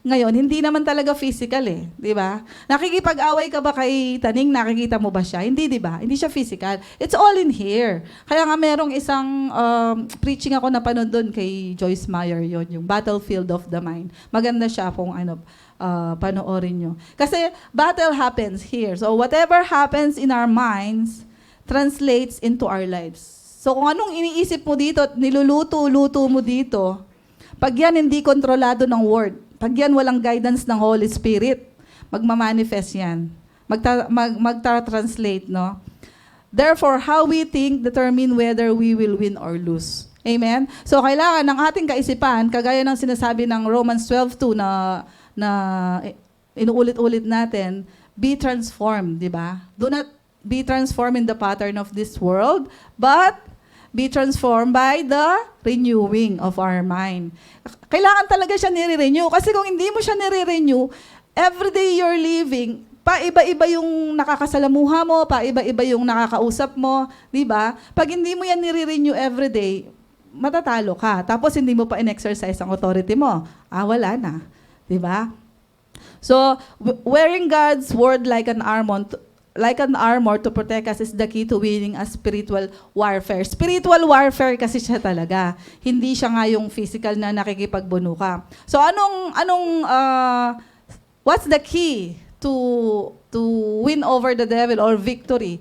ngayon hindi naman talaga physical eh. Di ba? Nakikipag-away ka ba kay Taning, nakikita mo ba siya? Hindi, di ba? Hindi siya physical. It's all in here. Kaya nga merong isang preaching ako na panood doon kay Joyce Meyer, yung Battlefield of the Mind. Maganda siya kung panoorin nyo. Kasi battle happens here. So whatever happens in our minds, translates into our lives. So kung anong iniisip mo dito at niluluto-luto mo dito, pag yan hindi kontrolado ng Word, pag yan walang guidance ng Holy Spirit, magmamanifest yan. Magta-translate, no? Therefore, how we think determine whether we will win or lose. Amen? So kailangan ng ating kaisipan, kagaya ng sinasabi ng Romans 12:2 na inuulit-ulit natin, be transformed, di ba? Do not be transformed in the pattern of this world, but be transformed by the renewing of our mind. Kailangan talaga siya nire-renew. Kasi kung hindi mo siya nire-renew, everyday you're living, paiba-iba yung nakakasalamuha mo, paiba-iba yung nakakausap mo, di ba? Pag hindi mo yan nire-renew everyday, matatalo ka. Tapos hindi mo pa in-exercise ang authority mo. Wala na. Di ba? So, wearing God's word like an armor to protect us is the key to winning a spiritual warfare. Spiritual warfare kasi siya talaga. Hindi siya nga yung physical na nakikipagbuno ka. So what's the key to win over the devil or victory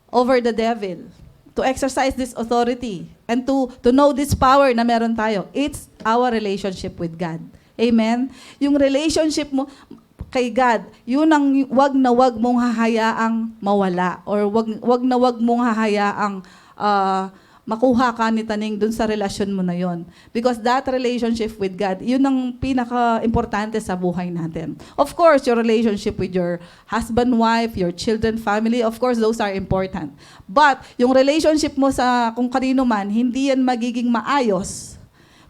over the devil? To exercise this authority and to know this power na meron tayo. It's our relationship with God. Amen? Yung relationship mo kay God, yun ang wag mong hahayaang mawala or wag mong hahayaang makuha ka ni Taning dun sa relasyon mo na yon. Because that relationship with God, yun ang pinaka-importante sa buhay natin. Of course, your relationship with your husband, wife, your children, family, of course, those are important. But yung relationship mo sa kung kanino man, hindi yan magiging maayos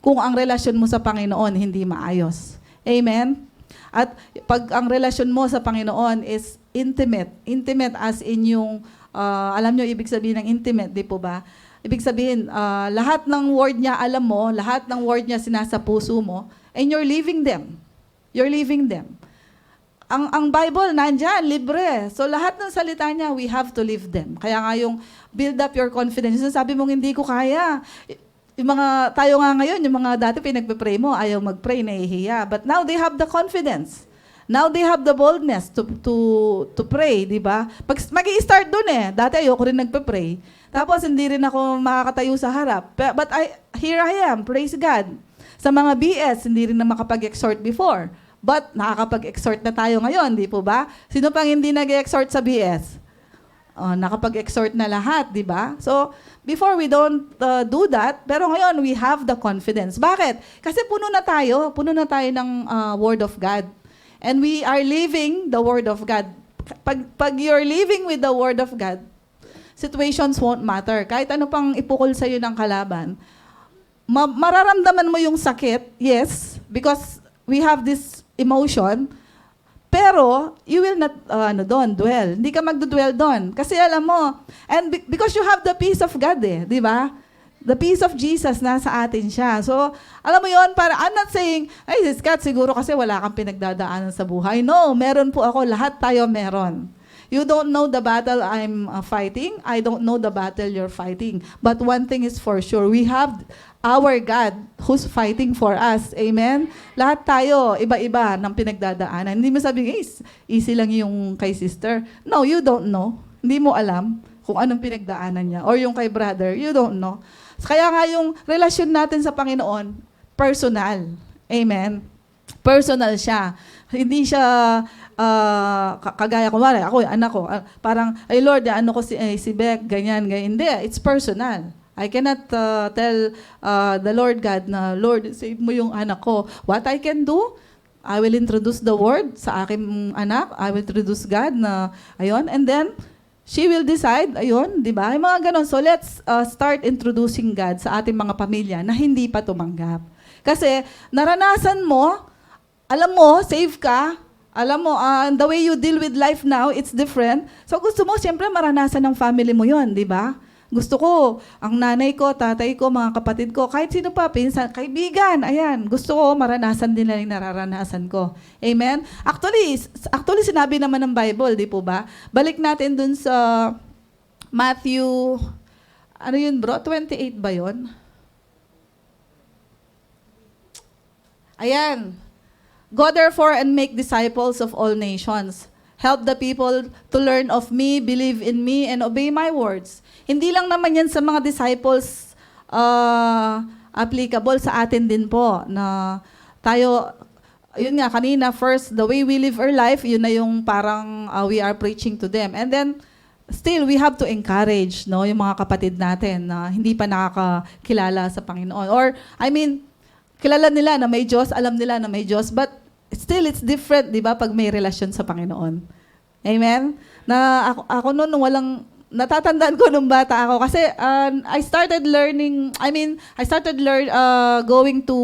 kung ang relasyon mo sa Panginoon hindi maayos. Amen? At pag ang relasyon mo sa Panginoon is intimate as in yung, alam nyo, ibig sabihin ng intimate, di po ba? Ibig sabihin, lahat ng word niya alam mo, lahat ng word niya sinasa puso mo, and you're living them. You're living them. Ang Bible, nandyan, libre. So lahat ng salita niya, we have to live them. Kaya nga yung build up your confidence. Sabi mong hindi ko kaya. Yung mga, tayo nga ngayon, yung mga dati pinagpe-pray mo, ayaw mag-pray, nahihiya. But now they have the confidence. Now they have the boldness to pray, di ba? Mag-i-start dun eh. Dati ayoko rin nagpe-pray. Tapos hindi rin ako makakatayo sa harap. But here I am, praise God. Sa mga BS, hindi rin na makapag-exhort before. But nakakapag-exhort na tayo ngayon, di po ba? Sino pang hindi nag-exhort sa BS? Nakapag-exhort na lahat, di ba? So, before we don't do that, pero ngayon we have the confidence. Bakit? Kasi puno na tayo ng Word of God. And we are living the Word of God. Pag you're living with the Word of God, situations won't matter. Kahit ano pang ipukol sa'yo ng kalaban, mararamdaman mo yung sakit, yes, because we have this emotion, pero you will not dwell. Hindi ka magdudwell doon. Kasi alam mo, and because you have the peace of God di ba? The peace of Jesus nasa atin siya. So, alam mo yon, I'm not saying, ay, Scott, siguro kasi wala kang pinagdadaanan sa buhay. No, meron po ako. Lahat tayo meron. You don't know the battle I'm fighting. I don't know the battle you're fighting. But one thing is for sure, we have our God who's fighting for us. Amen? Lahat tayo, iba-iba ng pinagdadaanan. Hindi mo sabihin, easy lang yung kay sister. No, you don't know. Hindi mo alam kung anong pinagdaanan niya. Or yung kay brother, you don't know. Kaya nga yung relasyon natin sa Panginoon, personal. Amen? Personal siya. Hindi siya kagaya ko, ako, anak ko, parang, ay Lord, ano ko si Beck, ganyan. Hindi, it's personal. I cannot tell the Lord God na, Lord, save mo yung anak ko. What I can do, I will introduce the word sa aking anak. I will introduce God na, ayun, and then, She will decide, ayun, di ba? Yung mga ganon. So let's start introducing God sa ating mga pamilya na hindi pa tumanggap. Kasi naranasan mo, alam mo, safe ka, alam mo, the way you deal with life now, it's different. So gusto mo, siyempre, maranasan ng family mo yon, di ba? Gusto ko, ang nanay ko, tatay ko, mga kapatid ko, kahit sino pa, pinsan, kaibigan, ayan, gusto ko maranasan din nila yung nararanasan ko. Amen? Actually, sinabi naman ng Bible, di po ba? Balik natin dun sa Matthew, ano yun bro? 28 ba yun? Ayan. Go therefore and make disciples of all nations. Help the people to learn of me, believe in me, and obey my words. Hindi lang naman yan sa mga disciples applicable sa atin din po na tayo, yun nga kanina, first, the way we live our life, yun na yung parang we are preaching to them. And then, still, we have to encourage no, yung mga kapatid natin na hindi pa nakakakilala sa Panginoon. Or, kilala nila na may Diyos, alam nila na may Diyos, but still, it's different, di ba, pag may relasyon sa Panginoon. Amen? Na ako noon, natatandaan ko nung bata ako kasi I started going to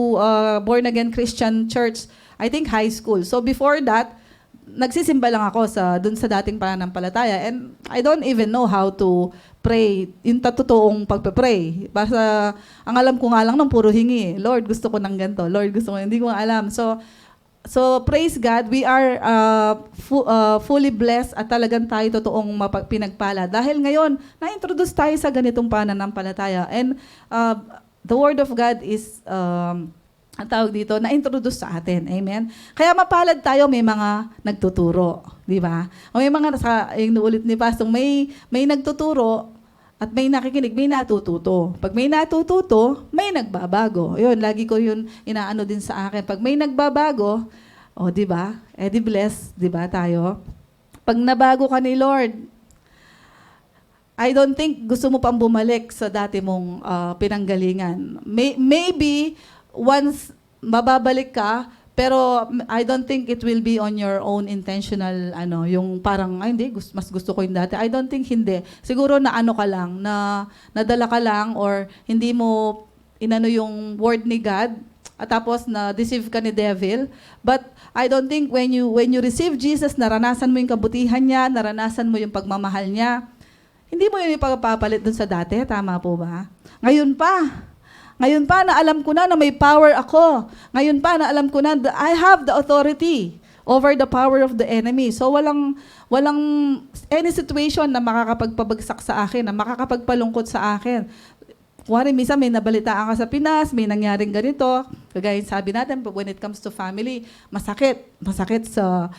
born-again Christian church, I think high school. So before that, nagsisimba lang ako dun sa dating pananampalataya and I don't even know how to pray, yung totoong pagpe-pray. Basta, ang alam ko nga lang nung puro hingi. Lord, gusto ko ng ganito. Lord, gusto ko, hindi ko alam. So praise God, we are fully blessed at talagang tayo totoong pinagpala. Dahil ngayon, na-introduce tayo sa ganitong pananampalataya. And the Word of God is, ang tawag dito, na-introduce sa atin. Amen? Kaya mapalad tayo, may mga nagtuturo. Di ba? May mga, yung ulit ni Pastor, may nagtuturo, at may nakikinig, may natututo. Pag may natututo, may nagbabago. Yun, lagi ko yun inaano din sa akin. Pag may nagbabago, di ba? Di bless, di ba tayo? Pag nabago ka ni Lord, I don't think gusto mo pang bumalik sa dati mong pinanggalingan. Maybe, once mababalik ka, pero I don't think it will be on your own intentional, yung parang, hindi, mas gusto ko yung dati. I don't think hindi. Siguro na ka lang, na nadala ka lang, or hindi mo inano yung word ni God, at tapos na-deceive ka ni devil. But I don't think when you receive Jesus, naranasan mo yung kabutihan niya, naranasan mo yung pagmamahal niya, hindi mo yun ipagpapalit dun sa dati. Tama po ba? Ngayon pa na alam ko na may power ako. Ngayon pa na alam ko na I have the authority over the power of the enemy. So walang any situation na makakapagpabagsak sa akin, na makakapagpalungkot sa akin. Kuwari, minsan may nabalitaan ka sa Pinas, may nangyaring ganito. Kagaya sabi natin, when it comes to family, masakit sa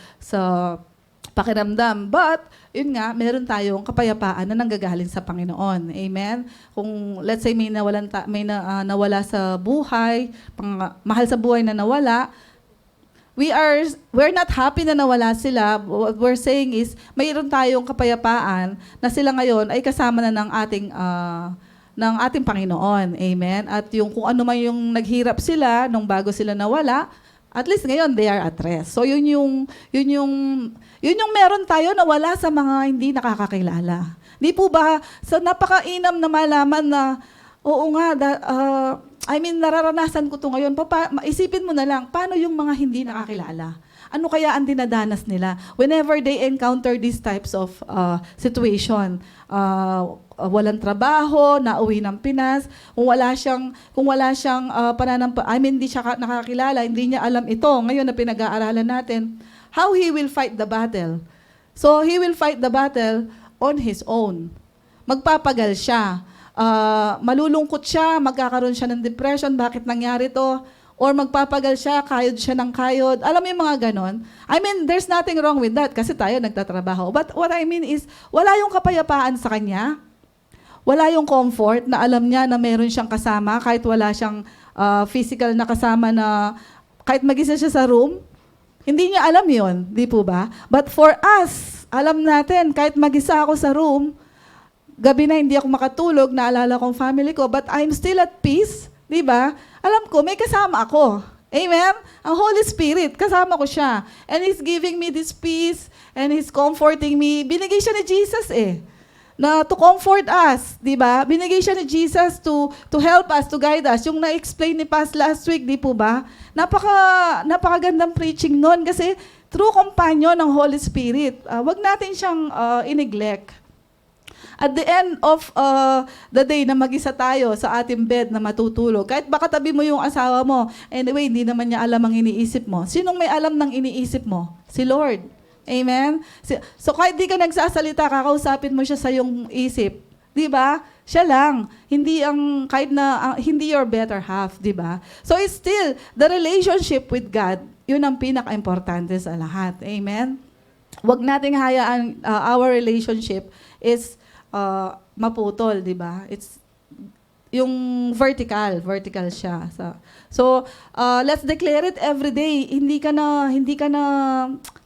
pakiramdam. But, yun nga, meron tayong kapayapaan na nanggagaling sa Panginoon. Amen? Kung, let's say, may nawala sa buhay, mahal sa buhay na nawala, we're not happy na nawala sila. What we're saying is, mayroon tayong kapayapaan na sila ngayon ay kasama na ng ating Panginoon. Amen? At yung kung ano man yung naghirap sila nung bago sila nawala, at least ngayon, they are at rest. So, yun yung meron tayo na wala sa mga hindi nakakakilala. Di po ba, sa napakainam na malaman na, oo nga, nararanasan ko to ngayon. Isipin mo na lang, paano yung mga hindi nakakilala? Ano kaya ang dinadanas nila? Whenever they encounter these types of situation, walang trabaho, nauwi ng Pinas, kung wala siyang hindi siya nakakilala, hindi niya alam ito. Ngayon na pinag-aaralan natin, how he will fight the battle. So, he will fight the battle on his own. Magpapagal siya. Malulungkot siya, magkakaroon siya ng depression, bakit nangyari to? Or magpapagal siya, kayod siya ng kayod. Alam mo yung mga ganon? There's nothing wrong with that kasi tayo nagtatrabaho. But what I mean is, wala yung kapayapaan sa kanya. Wala yung comfort na alam niya na meron siyang kasama kahit wala siyang physical na kasama na kahit mag-isa siya sa room. Hindi niya alam yon, di po ba? But for us, alam natin, kahit mag-isa ako sa room, gabi na hindi ako makatulog, naalala kong family ko, but I'm still at peace, di ba? Alam ko, may kasama ako. Amen? Ang Holy Spirit, kasama ko siya. And He's giving me this peace, and He's comforting me. Binigay siya ni Jesus na to comfort us, di ba? Binigay siya ni Jesus to help us, to guide us. Yung na-explain ni Paz last week, di po ba? Napakagandang preaching nun kasi true companion ng Holy Spirit. Wag natin siyang i-neglect. At the end of the day na mag-isa tayo sa ating bed na matutulog, kahit baka tabi mo yung asawa mo, anyway, hindi naman niya alam ang iniisip mo. Sinong may alam ng iniisip mo? Si Lord. Amen? So kahit di ka nagsasalita, kakausapin mo siya sa iyong isip. Di ba? Siya lang. Hindi hindi your better half, di ba? So it's still, the relationship with God, yun ang pinaka-importante sa lahat. Amen? Huwag nating hayaan our relationship is maputol, di ba? It's yung vertical siya. So let's declare it every day. Hindi ka na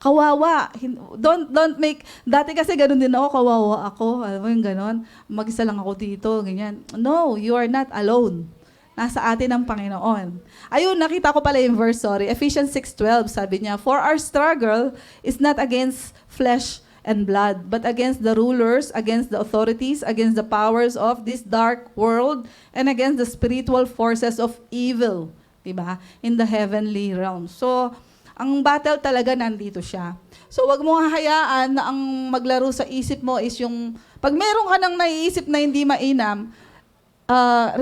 kawawa. Don't make, dati kasi ganun din ako, kawawa ako. Alam mo yung ganun, mag-isa lang ako dito, ganyan. No, you are not alone. Nasa atin ang Panginoon. Ayun, nakita ko pala yung verse, sorry. Ephesians 6:12, sabi niya, "For our struggle is not against flesh and blood, but against the rulers, against the authorities, against the powers of this dark world, and against the spiritual forces of evil," diba? In the heavenly realm. So, ang battle talaga nandito siya. So, wag mo hahayaan na ang maglaro sa isip mo is yung, pag meron ka nang naiisip na hindi mainam,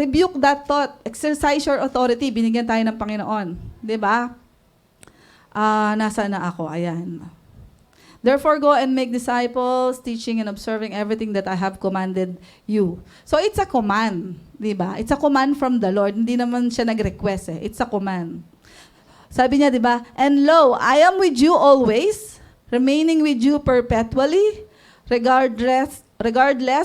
rebuke that thought, exercise your authority, binigyan tayo ng Panginoon. Diba? Nasa na ako? Ayan. "Therefore, go and make disciples, teaching and observing everything that I have commanded you." So, it's a command, di ba? It's a command from the Lord. Hindi naman siya nag-request eh. It's a command. Sabi niya, di ba? "And lo, I am with you always, remaining with you perpetually, regardless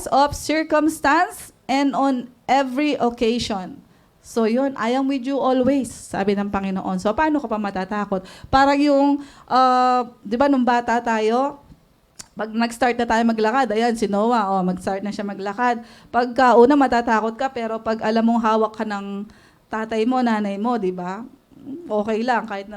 of circumstance and on every occasion." So yun, "I am with you always," sabi ng Panginoon. So paano ka pa matatakot? Parang yung, di ba nung bata tayo, pag nag-start na tayo maglakad, ayan, si Noah, mag-start na siya maglakad. Pagka una matatakot ka, pero pag alam mong hawak ka ng tatay mo, nanay mo, di ba? Okay lang, kahit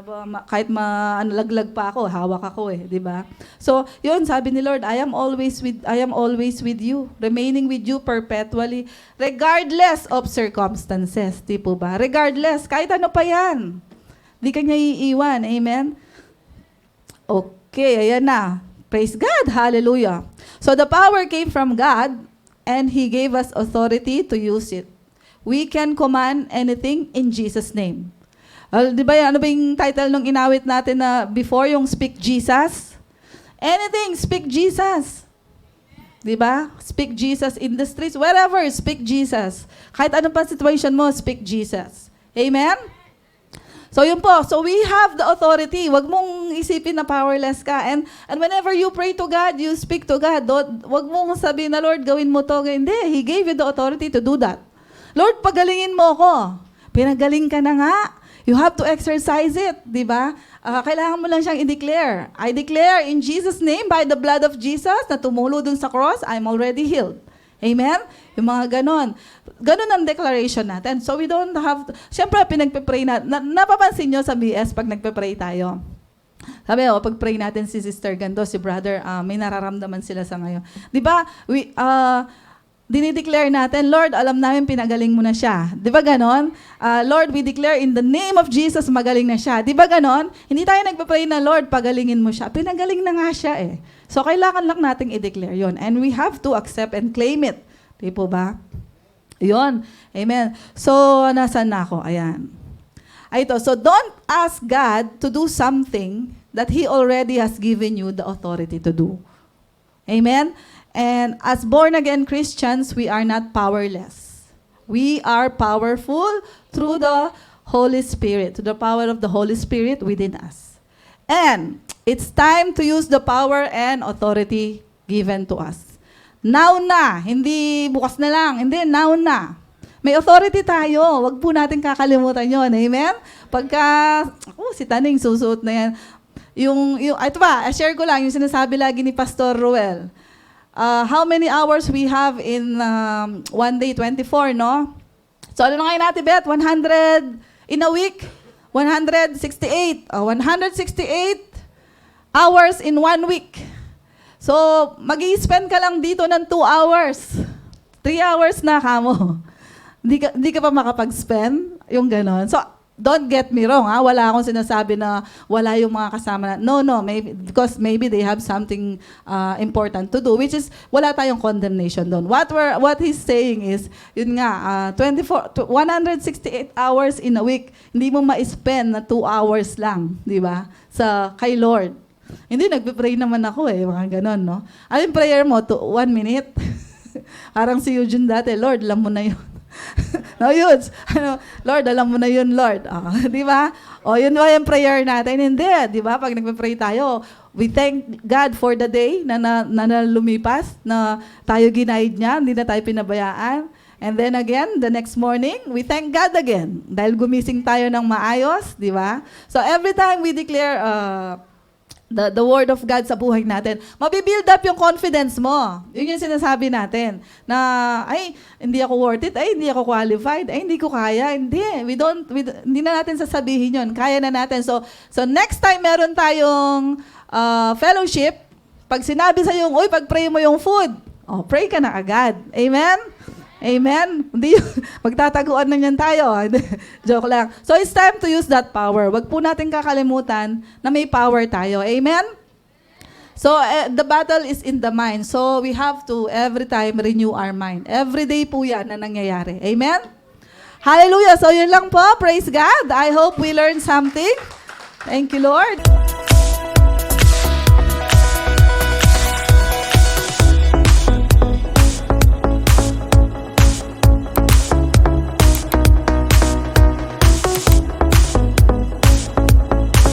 laglag pa ako, hawak ako eh, di ba? So, yun, sabi ni Lord, I am always with you, remaining with you perpetually, regardless of circumstances, di po ba? Regardless, kahit ano pa yan. Di ka niya iiwan, amen? Okay, ayan na. Praise God, hallelujah. So, the power came from God, and He gave us authority to use it. We can command anything in Jesus' name. Di ba, ano ba yung title nung inawit natin na before yung Speak Jesus? Anything, speak Jesus. Di ba? Speak Jesus in the streets, wherever, speak Jesus. Kahit ano pa situation mo, speak Jesus. Amen? So yun po, so we have the authority. Wag mong isipin na powerless ka. And whenever you pray to God, you speak to God. Wag mong sabihin na, Lord, gawin mo to. Hindi, He gave you the authority to do that. Lord, pagalingin mo ako. Pinagaling ka na nga. You have to exercise it, di ba? Kailangan mo lang siyang i-declare. I declare in Jesus' name, by the blood of Jesus, na tumulo dun sa cross, I'm already healed. Amen? Yung mga ganon. Ganon ang declaration natin. So we don't have to, syempre, pinagpe-pray napapansin nyo sa BS pag nagpe-pray tayo. Sabi, pag-pray natin si Sister Gando, si Brother, may nararamdaman sila sa ngayon. Di ba? Dinideclare natin, Lord, alam namin pinagaling mo na siya. Di ba ganon? Lord, we declare in the name of Jesus, magaling na siya. Di ba ganon? Hindi tayo nagpa-pray na, Lord, pagalingin mo siya. Pinagaling na nga siya eh. So, kailangan lang nating i-declare yon. And we have to accept and claim it. Di po ba? Yon. Amen. So, nasan na ako? Ayan. Ito. So, don't ask God to do something that He already has given you the authority to do. Amen? And as born-again Christians, we are not powerless. We are powerful through the Holy Spirit, through the power of the Holy Spirit within us. And it's time to use the power and authority given to us. Now na, hindi bukas na lang, hindi, now na. May authority tayo, wag po natin kakalimutan yun, amen? Pagka, si Taning susuot na yan. Ito ba, share ko lang yung sinasabi lagi ni Pastor Ruel. How many hours we have in one day, 24, no? So, ano na ngayon natin, Beth? 100 in a week? 168. 168 hours in 1 week. So, mag-i-spend ka lang dito ng 2 hours. 3 hours na kamo. Hindi ka pa makapag-spend, yung ganon. So, don't get me wrong, ha? Wala akong sinasabi na wala yung mga kasama na, no, maybe, because maybe they have something important to do, which is, wala tayong condemnation doon. What he's saying is, yun nga, 168 hours in a week, hindi mo ma-spend na 2 hours lang, di ba? Kay Lord. Hindi, nagpe-pray naman ako mga ganon, no? Ano yung prayer mo? 1 minute? Parang si Eugene dati, Lord, alam mo na yun. No, yun. Lord, alam mo na yun, Lord. Di ba? Yun ba yung prayer natin? Hindi, di ba? Pag nagpe-pray tayo, we thank God for the day na lumipas, na tayo ginaid niya, hindi na tayo pinabayaan. And then again, the next morning, we thank God again. Dahil gumising tayo ng maayos, di ba? So every time we declare the word of God sa buhay natin, mabibuild up yung confidence mo. Yun yung sinasabi natin. Na, hindi ako worth it. Hindi ako qualified. Hindi ko kaya. Hindi. Hindi na natin sasabihin yun. Kaya na natin. So next time meron tayong fellowship, pag sinabi sa yung, pag-pray mo yung food, pray ka na agad. Amen? Amen? Hindi, magtataguan na niyan tayo. Joke lang. So it's time to use that power. Wag po natin kakalimutan na may power tayo. Amen? So the battle is in the mind. So we have to every time renew our mind. Every day po yan na nangyayari. Amen? Hallelujah. So yun lang po. Praise God. I hope we learned something. Thank you, Lord.